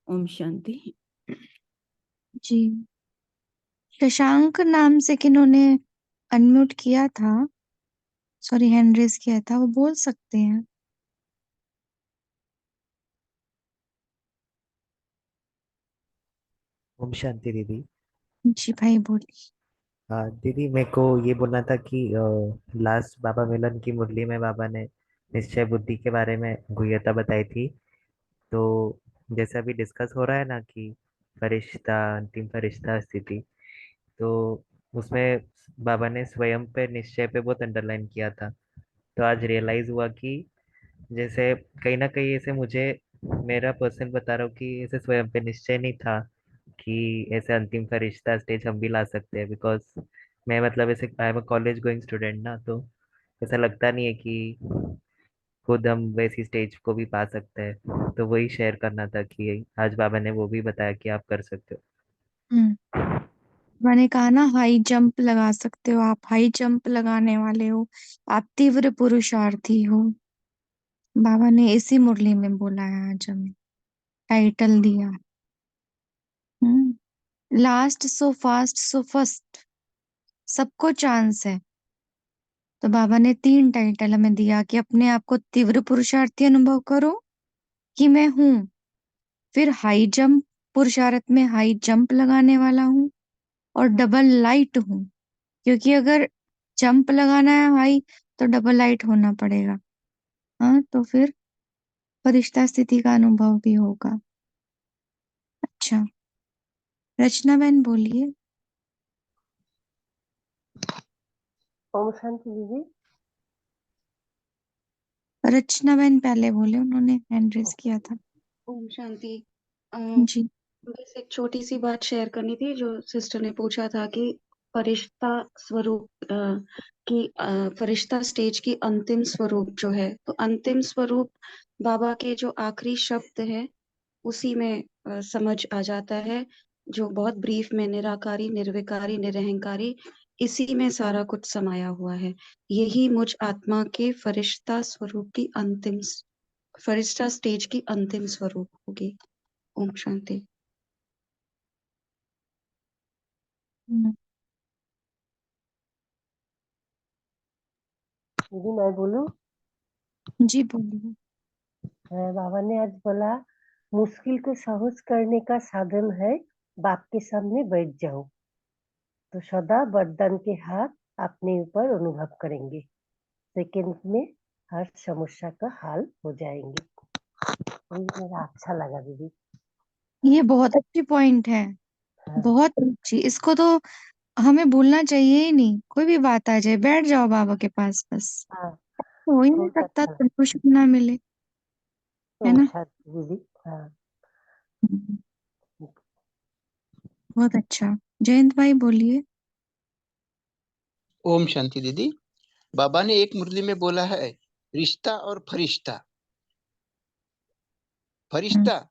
ओम शांति। जी, शशांक नाम से किन्होंने अनम्यूट किया था, सॉरी हैंड रेज किया था, वो बोल सकते हैं। ओम शांति दीदी। जी भाई बोलिए। हाँ दीदी, मेरे को ये बोलना था कि लास्ट बाबा मिलन की मुरली में बाबा ने निश्चय बुद्धि के बारे में गुह्यता बताई थी। तो जैसे अभी डिस्कस हो रहा है ना कि फरिश्ता, अंतिम फरिश्ता स्थिति, तो उसमें बाबा ने स्वयं पे निश्चय पे बहुत अंडरलाइन किया था। तो आज रियलाइज हुआ कि जैसे कहीं ना कहीं ऐसे मुझे मेरा पर्सन बता रहा हूँ कि ऐसे स्वयं पे निश्चय नहीं था कि ऐसे अंतिम का रिश्ता स्टेज हम भी ला सकते हैं। बिकॉज मैं मतलब ऐसे I am a college going student ना, तो ऐसा लगता नहीं है कि खुद हम वैसी स्टेज को भी पा सकते हैं। तो वही शेयर करना था कि आज बाबा ने वो भी बताया कि आप कर सकते हो। हम्म, मैंने कहा ना हाई जंप लगा सकते हो, आप हाई जंप लगाने वाले हो, आप तीव्र पुरुषार्थी हो। बाबा ने इसी मुरली में बोला है, आज हमें टाइटल दिया। Last so fast so first, सबको चांस है। तो बाबा ने 3 टाइटल हमें दिया कि अपने आप को तीव्र पुरुषार्थी अनुभव करो कि मैं हूं, फिर हाई जंप पुरुषार्थ में हाई जंप लगाने वाला हूँ, और डबल लाइट हूँ, क्योंकि अगर जंप लगाना है हाई तो डबल लाइट होना पड़ेगा। हाँ, तो फिर फरिश्ता स्थिति का अनुभव भी होगा। अच्छा, रचना बहन बोलिए। ओम शांति दीदी। रचना बहन पहले बोले, उन्होंने हैंड रेज किया था। ओम शांति। जी। बस एक छोटी सी बात शेयर करनी थी। जो सिस्टर ने पूछा था कि फरिश्ता स्वरूप फरिश्ता स्टेज की अंतिम स्वरूप जो है, तो अंतिम स्वरूप बाबा के जो आखिरी शब्द है उसी में समझ आ जाता है, जो बहुत ब्रीफ में निराकारी, निर्विकारी, निरहंकारी, इसी में सारा कुछ समाया हुआ है। यही मुझ आत्मा के फरिश्ता स्वरूप की फरिश्ता स्टेज की अंतिम स्वरूप होगी। ओम शांति। हम्म, दीदी मैं बोलूं? जी बोलिए। बाबा ने आज बोला, मुश्किल को सहज करने का साधन है बाप के सामने बैठ जाओ, तो सदा वरदान के हाथ अपने ऊपर अनुभव करेंगे, सेकंड में हर समस्या का हल हो जाएंगे। ये मेरा अच्छा लगा दीदी। ये बहुत अच्छी पॉइंट है, हाँ, बहुत अच्छी। इसको तो हमें भूलना चाहिए ही नहीं। कोई भी बात आ जाए, बैठ जाओ बाबा के पास बस। हाँ, हो ही नहीं बहुत सकता अच्छा लगा। सलूशन ना मिले, है ओम ना। शांति दीदी। हाँ, हम्म, बहुत अच्छा। जयंत भाई बोलिए। ओम शांति दीदी। बाबा ने एक मुरली में बोला है, रिश्ता और फरिश्ता। हम्म, फरिश्ता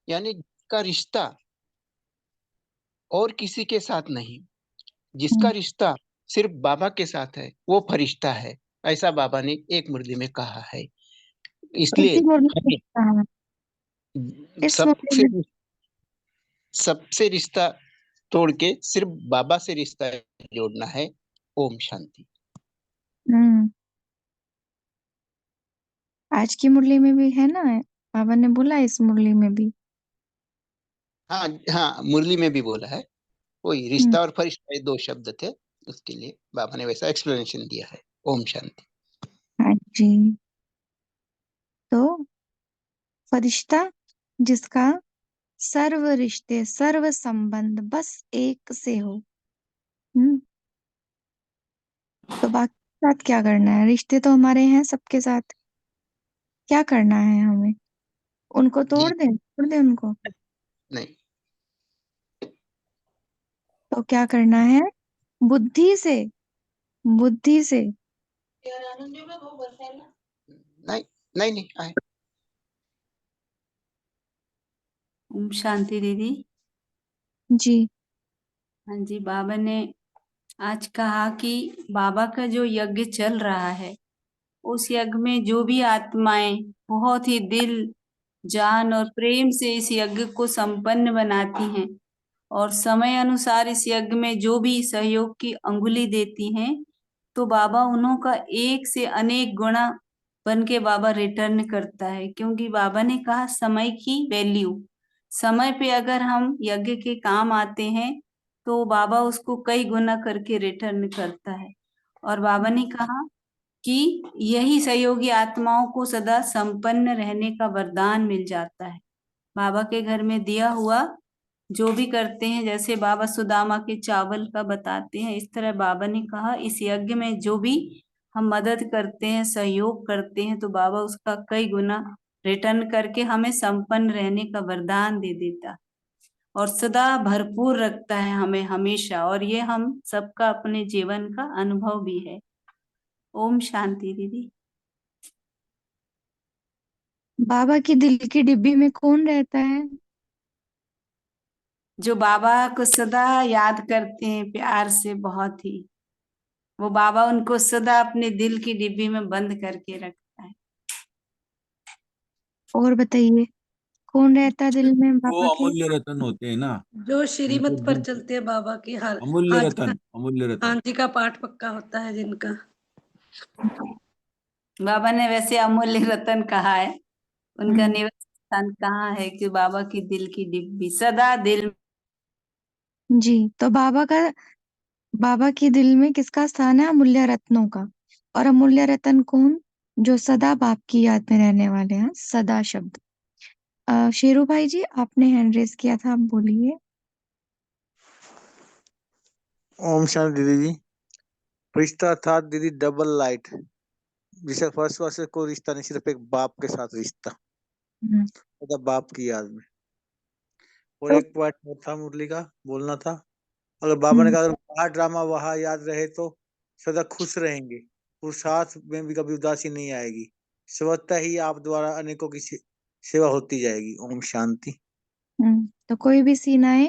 यानी जिसका रिश्ता और किसी के साथ नहीं, जिसका हम्म, रिश्ता सिर्फ बाबा के साथ है, वो फरिश्ता है। ऐसा बाबा ने एक मुरली में कहा है। इसलिए इसी मुरली में हमें कहा, इस मुरली सबसे में। सबसे रिश्ता तोड़ के सिर्फ बाबा से रिश्ता जोड़ना है। ओम शांति। हम्म। आज की मुरली में भी है ना, बाबा ने बोला इस मुरली में भी। हाँ हाँ, मुरली में भी बोला है। वही हम्म। रिश्ता और फरिश्ता, ये दो शब्द थे, उसके लिए बाबा ने वैसा एक्सप्लेनेशन दिया है। ओम शांति। हाँ जी। तो फरिश्ता जिसका सर्व रिश्ते सर्व संबंध बस एक से हो। हम्म। तो बाकी के साथ क्या करना है? रिश्ते तो हमारे हैं सबके साथ, क्या करना है हमें? उनको जी तोड़ दें उनको? नहीं। तो क्या करना है? बुद्धि से, बुद्धि से। नहीं नहीं नहीं आए। ओम शांति दीदी। जी। हाँ जी, बाबा ने आज कहा कि बाबा का जो यज्ञ चल रहा है, उस यज्ञ में जो भी आत्माएं बहुत ही दिल, जान और प्रेम से इस यज्ञ को संपन्न बनाती हैं और समय अनुसार इस यज्ञ में जो भी सहयोग की अंगुली देती हैं, तो बाबा उन्हों का एक से अनेक गुणा बन के बाबा रिटर्न करता है। क्योंकि बाबा ने कहा समय की वैल्यू, समय पे अगर हम यज्ञ के काम आते हैं तो बाबा उसको कई गुना करके रिटर्न करता है। और बाबा ने कहा कि यही सहयोगी आत्माओं को सदा संपन्न रहने का वरदान मिल जाता है। बाबा के घर में दिया हुआ जो भी करते हैं, जैसे बाबा सुदामा के चावल का बताते हैं, इस तरह बाबा ने कहा इस यज्ञ में जो भी हम मदद करते हैं, सहयोग करते हैं, तो बाबा उसका कई गुना रिटर्न करके हमें संपन्न रहने का वरदान दे देता है और सदा भरपूर रखता है हमें हमेशा। और ये हम सबका अपने जीवन का अनुभव भी है। ओम शांति दीदी। बाबा की दिल की डिब्बी में कौन रहता है? जो बाबा को सदा याद करते हैं प्यार से, बहुत ही, वो बाबा उनको सदा अपने दिल की डिब्बी में बंद करके रखता है। और बताइए, कौन रहता है दिल में वो बाबा के? अमूल्य रतन होते हैं ना, जो जिनको श्रीमत पर चलते हैं बाबा की, हर अमूल्य हाँ जी का, रतन, अमूल्य रतन। हाँ जी का पाठ पक्का होता है जिनका। बाबा ने वैसे अमूल्य रतन कहा है, उनका हम्म। निवास स्थान कहाँ है? कि बाबा की दिल की डिब्बी सदा दिल। जी। तो बाबा के दिल में किसका स्थान है? अमूल्य रत्नों का। और अमूल्य रतन कौन? जो सदा बाप की याद में रहने वाले हैं। सदा शब्द। शेरू भाई जी, आपने हैंड रेस किया था, आप बोलिए। ओम शांति दीदी जी। रिश्ता था दीदी डबल लाइट, जिसे फर्स्ट वर्ष से कोई रिश्ता नहीं, सिर्फ एक बाप के साथ रिश्ता, हम्म। मतलब बाप की याद में। और तो एक पॉइंट और था मुरली का बोलना था, अगर बाबा ने हम्म, कहा अगर वहाँ ड्रामा वहाँ याद रहे तो सदा खुश रहेंगे, पुरुषार्थ में भी कभी उदासी नहीं आएगी, स्वतः ही आप द्वारा अनेकों की सेवा होती जाएगी। ओम शांति। तो कोई भी सीन आए,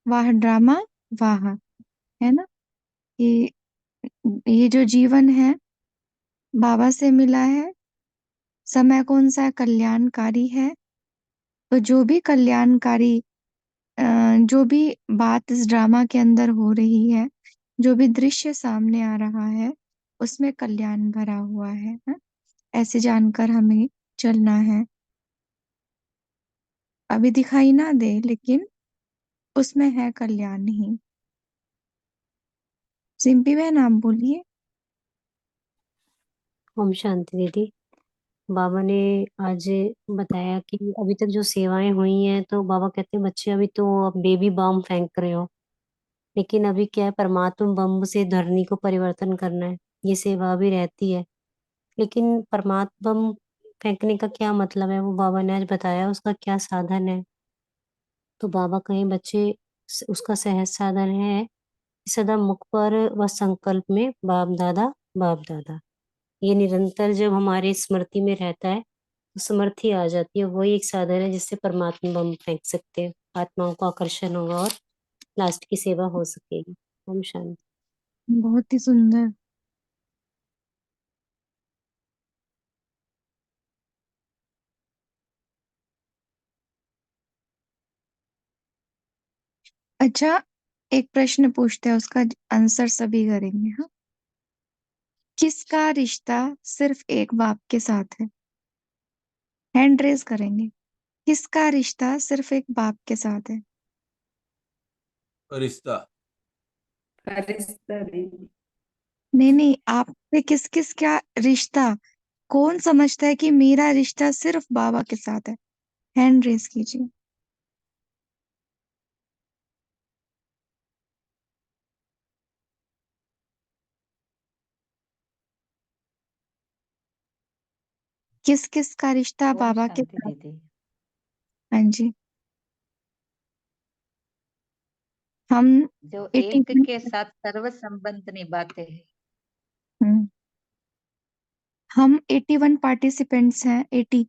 वाह ड्रामा, वाह, है ना? कि ये जो जीवन है बाबा से मिला है, समय कौन सा है? कल्याणकारी है। तो जो भी कल्याणकारी, जो भी बात इस ड्रामा के अंदर हो रही है, जो भी दृश्य सामने आ रहा है, उसमें कल्याण भरा हुआ है, ना? ऐसे जानकर हमें चलना है। अभी दिखाई ना दे, लेकिन उसमें है कल्याण ही। सिंपी बहन, आप बोलिए। ओम शांति दीदी। बाबा ने आज बताया कि अभी तक जो सेवाएं हुई हैं, तो बाबा कहते हैं बच्चे अभी तो अब बेबी बम फेंक रहे हो, लेकिन अभी क्या है, परमात्मा बम से धरनी को परिवर्तन करना है, ये सेवा भी रहती है। लेकिन परमात्मा बम फेंकने का क्या मतलब है, वो बाबा ने आज बताया, उसका क्या साधन है। तो बाबा कहें बच्चे, उसका सहज साधन है कि सदा मुख पर व संकल्प में बाप दादा, बाप दादा। ये निरंतर जब हमारी स्मृति में रहता है तो समृद्धि आ जाती है। वही एक साधन है जिससे परमात्मा बम फेंक सकते हैं, आत्माओं को आकर्षण होगा और लास्ट की सेवा हो सकेगी। ओम शांति। बहुत ही सुंदर। अच्छा, एक प्रश्न पूछते हैं, उसका आंसर सभी करेंगे। हाँ, किसका रिश्ता सिर्फ एक बाप के साथ है? हैंड रेज करेंगे। किसका रिश्ता सिर्फ एक बाप के साथ है? रिश्ता। फरिश्ता दीदी। नहीं नहीं, आपसे किस किस क्या रिश्ता? कौन समझता है कि मेरा रिश्ता सिर्फ बाबा के साथ है? हैंड रेज कीजिए। किस किस का रिश्ता ओम बाबा के शांति साथ? दीदी। हाँ जी। हम जो 80 एक के साथ सर्व संबंध निभाते हैं। हम 81 पार्टिसिपेंट्स हैं, 80।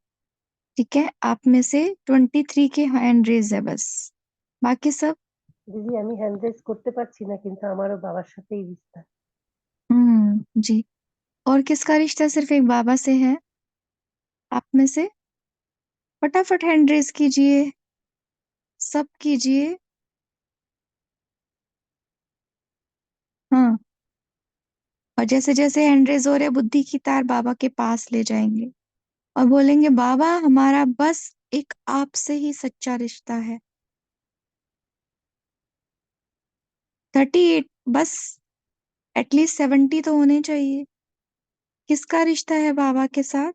ठीक है, आप में से 23 के हैंड रेज है बस, बाकी सब। দিদি আমি হ্যান্ড রেজ করতে পারছি না, কিন্তু আমারও বাবার সাথেই রিশতা। जी। और किसका रिश्ता सिर्फ एक बाबा से है आप में से? फटाफट हैंड रेज कीजिए, सब कीजिए। हाँ, और जैसे जैसे हैंड रेज हो रहे, बुद्धि की तार बाबा के पास ले जाएंगे और बोलेंगे, बाबा हमारा बस एक आपसे ही सच्चा रिश्ता है। 38, बस एटलीस्ट 70 तो होने चाहिए। किसका रिश्ता है बाबा के साथ?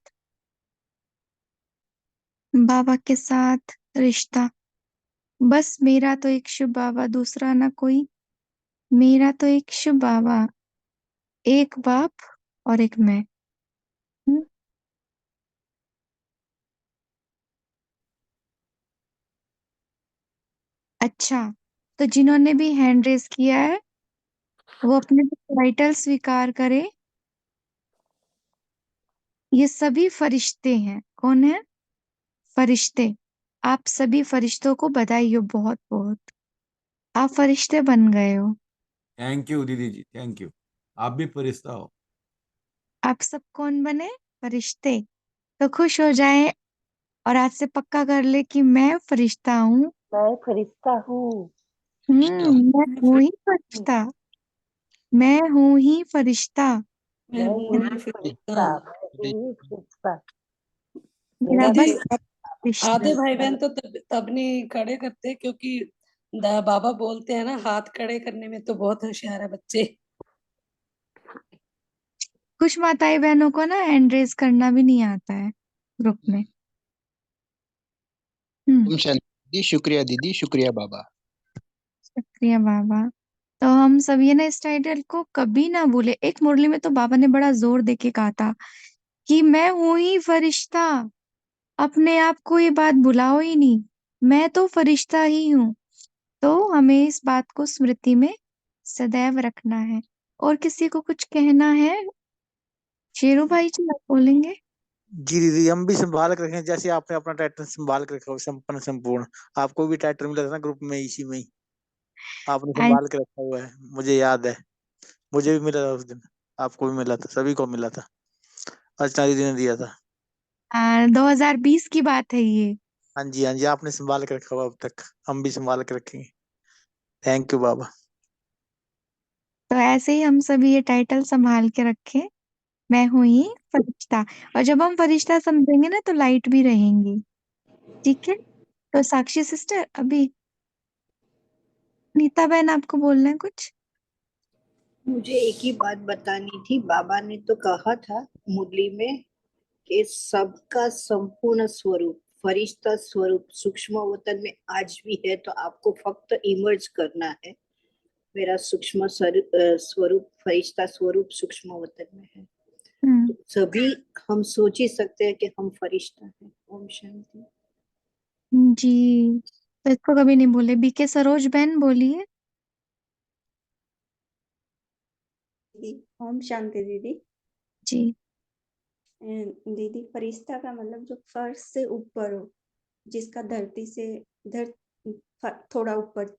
बाबा के साथ रिश्ता बस मेरा तो एक शिव बाबा, दूसरा ना कोई। मेरा तो एक शिव बाबा, एक बाप और एक मैं। हम्म, अच्छा, तो जिन्होंने भी हैंड रेज किया है वो अपने टाइटल स्वीकार करे। ये सभी फरिश्ते हैं। कौन है? फरिश्ते। आप सभी फरिश्तों को बधाई हो, बहुत बहुत। आप फरिश्ते बन गए हो। थैंक यू दीदी जी, थैंक यू। आप भी फरिश्ता हो। आप सब कौन बने? फरिश्ते। तो खुश हो जाए और आज से पक्का कर ले कि मैं फरिश्ता हूँ। मैं फरिश्ता हूँ। मैं हूँ ही फरिश्ता। मैं हूँ ही फरिश्ता। मैं मैं हूँ हूँ ही ही फरिश्ता। फरिश्ता। मैं हूँ ही फरिश्ता। मेरा मेरा दीदी बस फरिश्ता। आधे भाई बहन तो तब नहीं खड़े करते, क्योंकि बाबा बोलते हैं ना, हाथ खड़े करने में तो बहुत होशियार है बच्चे। कुछ माताएं बहनों को ना हैंड रेज करना भी नहीं आता है ग्रुप में। ओम शांति दीदी, शुक्रिया दीदी, शुक्रिया बाबा। शुक्रिया बाबा। तो हम सब ये ना इस टाइटल को कभी ना भूले। एक मुरली में तो बाबा ने बड़ा जोर दे के कहा था कि मैं हूं ही फरिश्ता। अपने आप को ये बात भुलाओ ही नहीं, मैं तो फरिश्ता ही हूँ। तो हमें इस बात को स्मृति में सदैव रखना है। और किसी को कुछ कहना है? शेरू भाई जी आप बोलेंगे? जी दीदी, हम भी संभाल के रखें जैसे आपने अपना टाइटल संभाल के रखा हो, संपन्न संपूर्ण। आपको भी टाइटल मिला था ना ग्रुप में, इसी में ही आपने संभाल के रखा हुआ है, मुझे याद है। मुझे भी मिला था उस दिन, आपको भी मिला था, सभी को मिला था। अर्चना दीदी ने दिया था। 2020 की बात है ये। हाँ जी हाँ जी, आपने संभाल के रखा हुआ अब तक, हम भी संभाल के रखेंगे। थैंक यू बाबा। तो ऐसे ही हम सभी ये टाइटल संभाल के रखें। मैं हूं ही फरिश्ता। और जब हम फरिश्ता समझेंगे ना तो लाइट भी रहेंगी। ठीक है, तो साक्षी सिस्टर, अभी नीता बहन आपको बोलना है कुछ? मुझे एक ही बात बतानी थी। बाबा ने तो कहा था मुरली में कि सबका संपूर्ण स्वरूप, फरिश्ता स्वरूप सूक्ष्म वतन में आज भी है, तो आपको फक्त इमर्ज करना है। मेरा सूक्ष्म स्वरूप, फरिश्ता स्वरूप सूक्ष्म वतन में है। तो सभी हम सोच ही सकते हैं कि हम फरिश्ता हैं। ओम शांति। जी, तो इसको कभी नहीं बोले। बीके सरोज बहन बोलिए। ओम शांति दीदी। जी। दीदी, फरिश्ता का मतलब जो फर्श से ऊपर हो, जिसका धरती से थोड़ा ऊपर।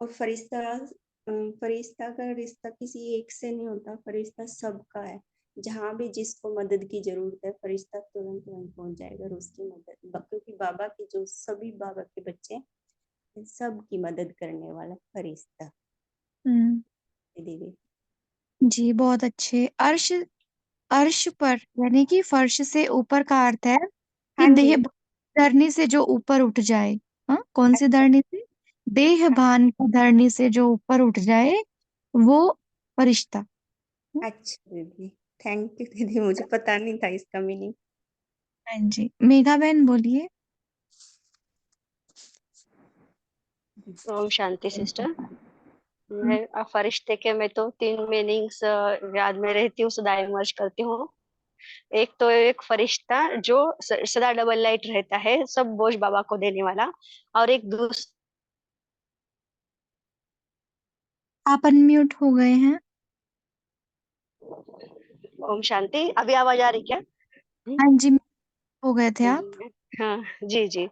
और फरिश्ता का रिश्ता किसी एक से नहीं होता, फरिश्ता सबका है। जहाँ भी जिसको मदद की जरूरत है, फरिश्ता तुरंत तुरंत पहुंच जाएगा और उसकी मदद, क्योंकि बाबा के जो सभी बाबा के बच्चे हैं, सबकी मदद करने वाला फरिश्ता। दीदी। जी बहुत अच्छे। अर्श अर्श पर यानी कि फर्श से ऊपर का अर्थ है कि हाँ देह जी। धरनी से जो ऊपर उठ जाए। हाँ, कौन सी अच्छा। धरनी से? देह भान की धरनी से जो ऊपर उठ जाए वो फरिश्ता। अच्छा दीदी, थैंक यू दीदी, मुझे पता नहीं था इसका मीनिंग। हाँ जी, मेघा बहन बोलिए। ओम शांति सिस्टर। मैं फरिश्ते के में तो 3 मीनिंग्स याद में रहती हूँ, सदा इमर्ज करती हूँ। एक तो एक फरिश्ता जो सदा डबल लाइट रहता है, सब बोझ बाबा को देने वाला। और एक दूसरा आप अनम्यूट हो गए हैं। ओम शांति, अभी आवाज आ रही क्या? हाँ जी, हो गए थे आप। हाँ जी जी।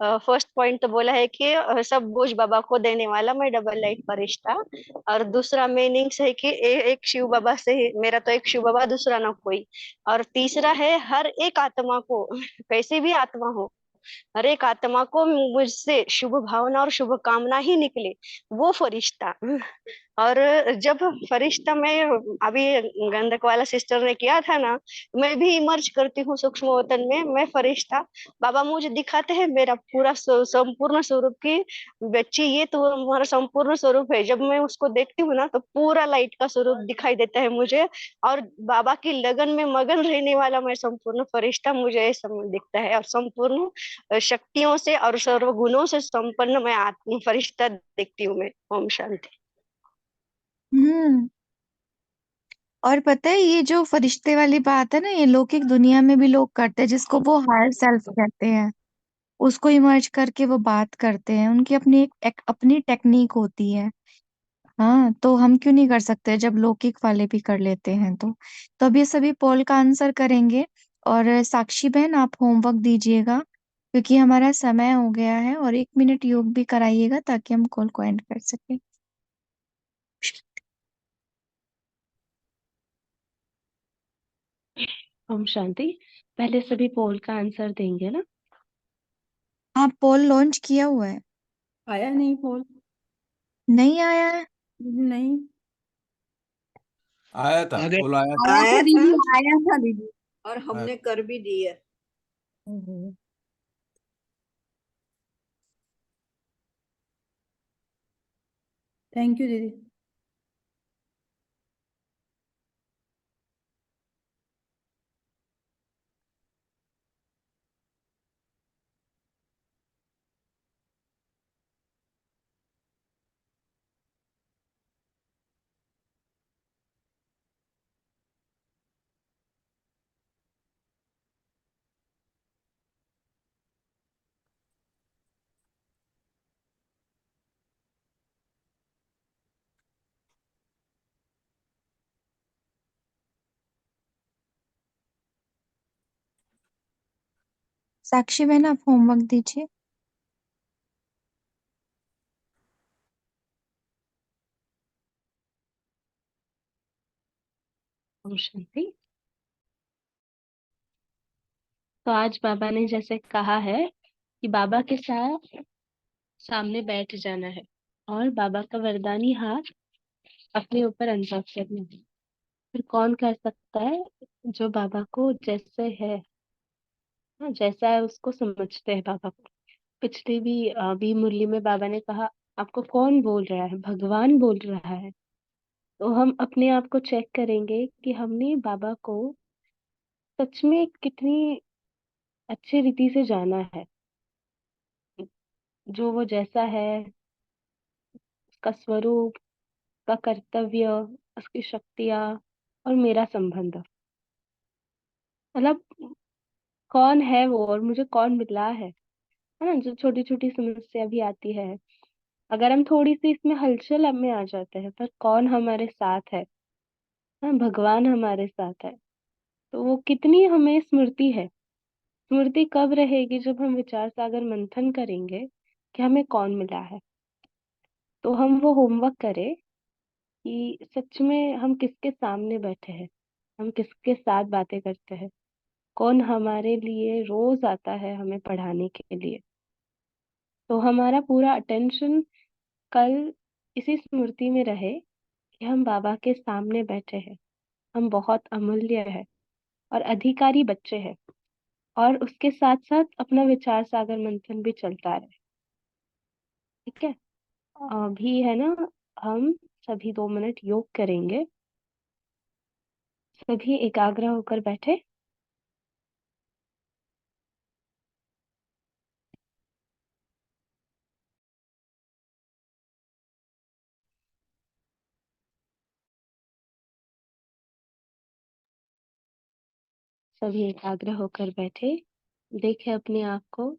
फर्स्ट पॉइंट तो बोला है कि सब बोझ बाबा को देने वाला मैं डबल लाइट फरिश्ता। और दूसरा मीनिंग्स है कि एक शिव बाबा से ही, मेरा तो एक शिव बाबा, दूसरा ना कोई। और तीसरा है हर एक आत्मा को, कैसी भी आत्मा हो, हर एक आत्मा को मुझसे शुभ भावना और शुभ कामना ही निकले, वो फरिश्ता। और जब फरिश्ता में अभी गंधक वाला सिस्टर ने किया था ना, मैं भी इमर्ज करती हूँ सूक्ष्म वतन में, मैं फरिश्ता। बाबा मुझे दिखाते हैं मेरा पूरा संपूर्ण स्वरूप की, बच्ची ये तो हमारा संपूर्ण स्वरूप है। जब मैं उसको देखती हूँ ना तो पूरा लाइट का स्वरूप दिखाई देता है मुझे। और बाबा की लगन में मगन रहने वाला मैं संपूर्ण फरिश्ता मुझे ऐसा दिखता है। और संपूर्ण शक्तियों से और सर्व गुणों से संपन्न मैं आत्म फरिश्ता देखती हूँ मैं। ओम शांति। हम्म। और पता है ये जो फरिश्ते वाली बात है ना, ये लौकिक दुनिया में भी लोग करते हैं, जिसको वो हायर सेल्फ कहते हैं। उसको इमर्ज करके वो बात करते हैं, उनकी अपनी एक अपनी टेक्निक होती है। हाँ, तो हम क्यों नहीं कर सकते जब लौकिक वाले भी कर लेते हैं तो अब ये सभी पोल का आंसर करेंगे। और साक्षी बहन आप होमवर्क दीजिएगा क्योंकि हमारा समय हो गया है, और 1 मिनट योग भी कराइएगा ताकि हम कॉल को एंड कर सकें। ओम शांति। पहले सभी पोल का आंसर देंगे ना? आप पोल लॉन्च किया हुआ है? आया नहीं पोल? नहीं आया है? नहीं आया था, अगर बोल आया था। आया था आया दीदी, था आया था दीदी। और आया हमने था। कर भी दी है। थैंक यू दीदी। साक्षी बहन आप होमवर्क दीजिए। ओम शांति। तो आज बाबा ने जैसे कहा है कि बाबा के साथ सामने बैठ जाना है और बाबा का वरदानी हाथ अपने ऊपर अनुभव करना है। फिर कौन कर सकता है? जो बाबा को जैसे है, हाँ, जैसा है उसको समझते हैं बाबा को। पिछली भी मुरली में बाबा ने कहा, आपको कौन बोल रहा है? भगवान बोल रहा है। तो हम अपने आप को चेक करेंगे कि हमने बाबा को सच में कितनी अच्छी रीति से जाना है। जो वो जैसा है, उसका स्वरूप, उसका कर्तव्य, उसकी शक्तियाँ और मेरा संबंध, मतलब कौन है वो और मुझे कौन मिला है ना? जो छोटी छोटी समस्या भी आती है, अगर हम थोड़ी सी इसमें हलचल अब में आ जाते हैं, पर कौन हमारे साथ है? हाँ, भगवान हमारे साथ है। तो वो कितनी हमें स्मृति है। स्मृति कब रहेगी? जब हम विचार सागर मंथन करेंगे कि हमें कौन मिला है। तो हम वो होमवर्क करें कि सच में हम किसके सामने बैठे हैं, हम किसके साथ बातें करते हैं, कौन हमारे लिए रोज आता है हमें पढ़ाने के लिए। तो हमारा पूरा अटेंशन कल इसी स्मृति में रहे कि हम बाबा के सामने बैठे हैं, हम बहुत अमूल्य है और अधिकारी बच्चे हैं, और उसके साथ साथ अपना विचार सागर मंथन भी चलता रहे। ठीक है, अभी है ना, हम सभी 2 मिनट योग करेंगे। सभी एकाग्र होकर बैठे। सभी एकाग्र होकर बैठे, देखे अपने आप को।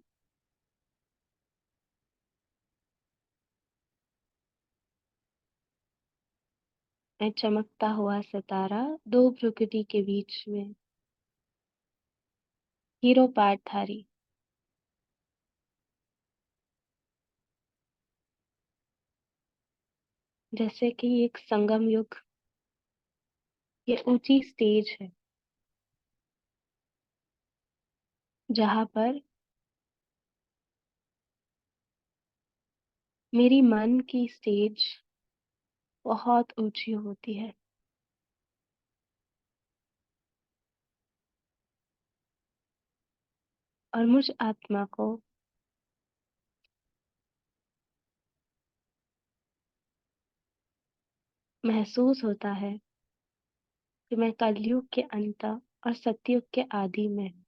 मैं चमकता हुआ सितारा 2 प्रकृति के बीच में, हीरो पाठधारी। जैसे कि एक संगम युग, ये ऊंची स्टेज है जहां पर मेरी मन की स्टेज बहुत ऊंची होती है। और मुझ आत्मा को महसूस होता है कि मैं कलयुग के अंत और सतयुग के आदि में हूँ।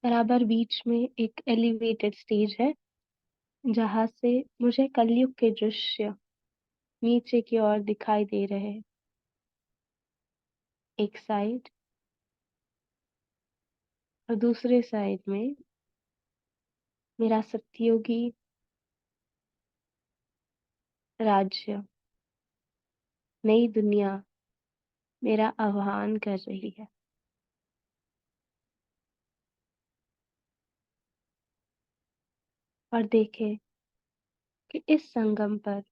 बराबर बीच में एक एलिवेटेड स्टेज है जहां से मुझे कलयुग के दृश्य नीचे की ओर दिखाई दे रहे हैं। एक साइड और दूसरे साइड में मेरा सतयुगी राज्य, नई दुनिया मेरा आह्वान कर रही है। और देखें कि इस संगम पर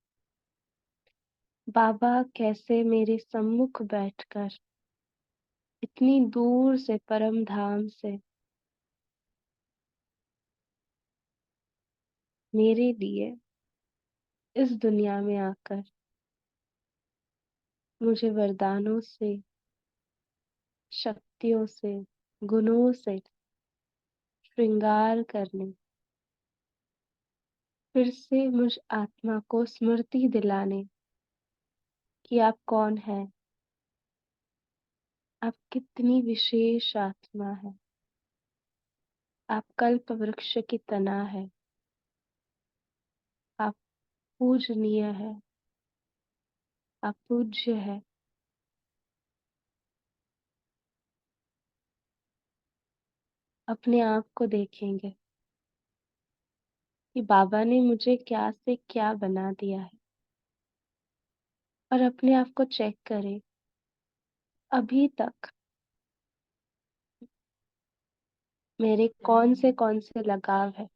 बाबा कैसे मेरे सम्मुख बैठकर इतनी दूर से, परम धाम से मेरे लिए इस दुनिया में आकर मुझे वरदानों से, शक्तियों से, गुणों से श्रृंगार करने, फिर से मुझ आत्मा को स्मृति दिलाने कि आप कौन है, आप कितनी विशेष आत्मा है। आप कल्प वृक्ष की तना है, आप पूजनीय है, आप पूज्य है। अपने आप को देखेंगे कि बाबा ने मुझे क्या से क्या बना दिया है, और अपने आप को चेक करें अभी तक मेरे कौन से लगाव है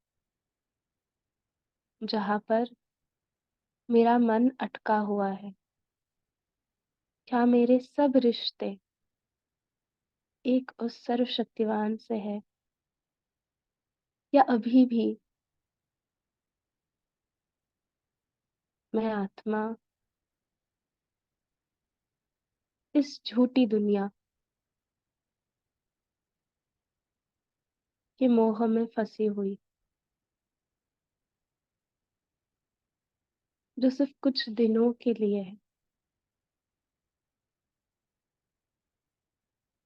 जहां पर मेरा मन अटका हुआ है। क्या मेरे सब रिश्ते एक उस सर्वशक्तिवान से है, या अभी भी मैं आत्मा इस झूठी दुनिया के मोह में फंसी हुई, जो सिर्फ कुछ दिनों के लिए है।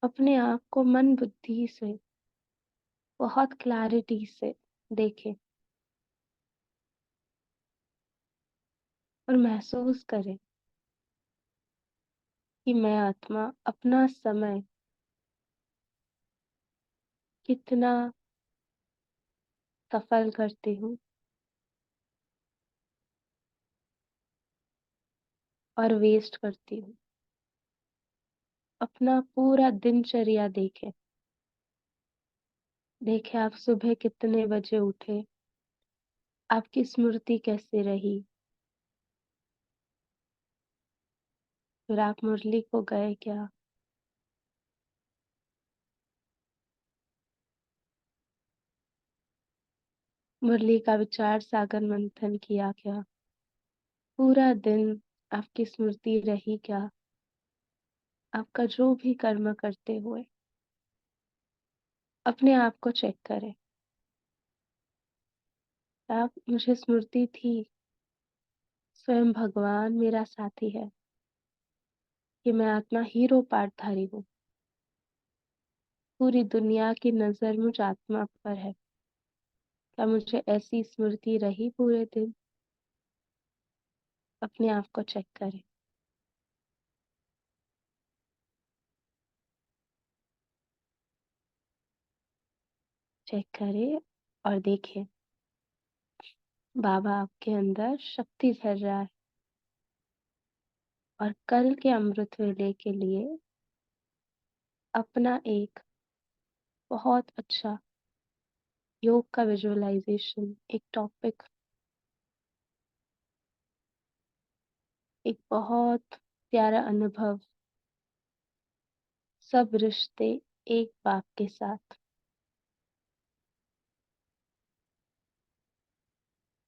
अपने आप को मन बुद्धि से बहुत क्लैरिटी से देखें और महसूस करें कि मैं आत्मा अपना समय कितना सफल करती हूँ और वेस्ट करती हूँ। अपना पूरा दिनचर्या देखें। देखें आप सुबह कितने बजे उठे, आपकी स्मृति कैसे रही, फिर आप मुरली को गए क्या, मुरली का विचार सागर मंथन किया गया। पूरा दिन आपकी स्मृति रही क्या, आपका जो भी कर्म करते हुए अपने आप को चेक करें। आप मुझे स्मृति थी, स्वयं भगवान मेरा साथी है, कि मैं आत्मा हीरो पाठधारी हूँ। पूरी दुनिया की नजर मुझ आत्मा पर है। क्या मुझे ऐसी स्मृति रही पूरे दिन? अपने आप को चेक करें। चेक करें और देखें बाबा आपके अंदर शक्ति भर रहा है और कल के अमृत वेले के लिए अपना एक बहुत अच्छा योग का विजुअलाइजेशन, एक टॉपिक, एक बहुत प्यारा अनुभव, सब रिश्ते एक बाप के साथ,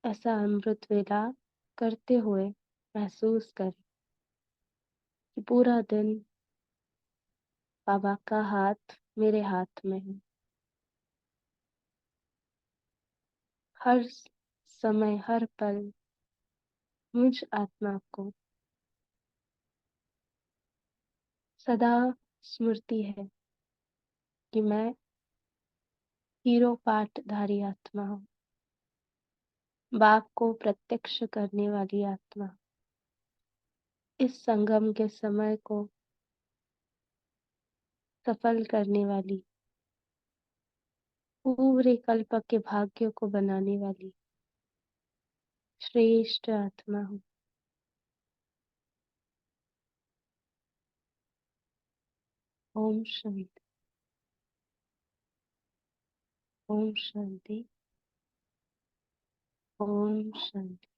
ऐसा अमृत वेला करते हुए महसूस करें कि पूरा दिन बाबा का हाथ मेरे हाथ में है। हर समय, हर पल मुझ आत्मा को सदा स्मृति है कि मैं हीरो पाठधारी आत्मा हूँ, बाप को प्रत्यक्ष करने वाली आत्मा, इस संगम के समय को सफल करने वाली, पूरे कल्प के भाग्य को बनाने वाली श्रेष्ठ आत्मा हूँ। ओम शांति, ओम शांति, ओम शांति।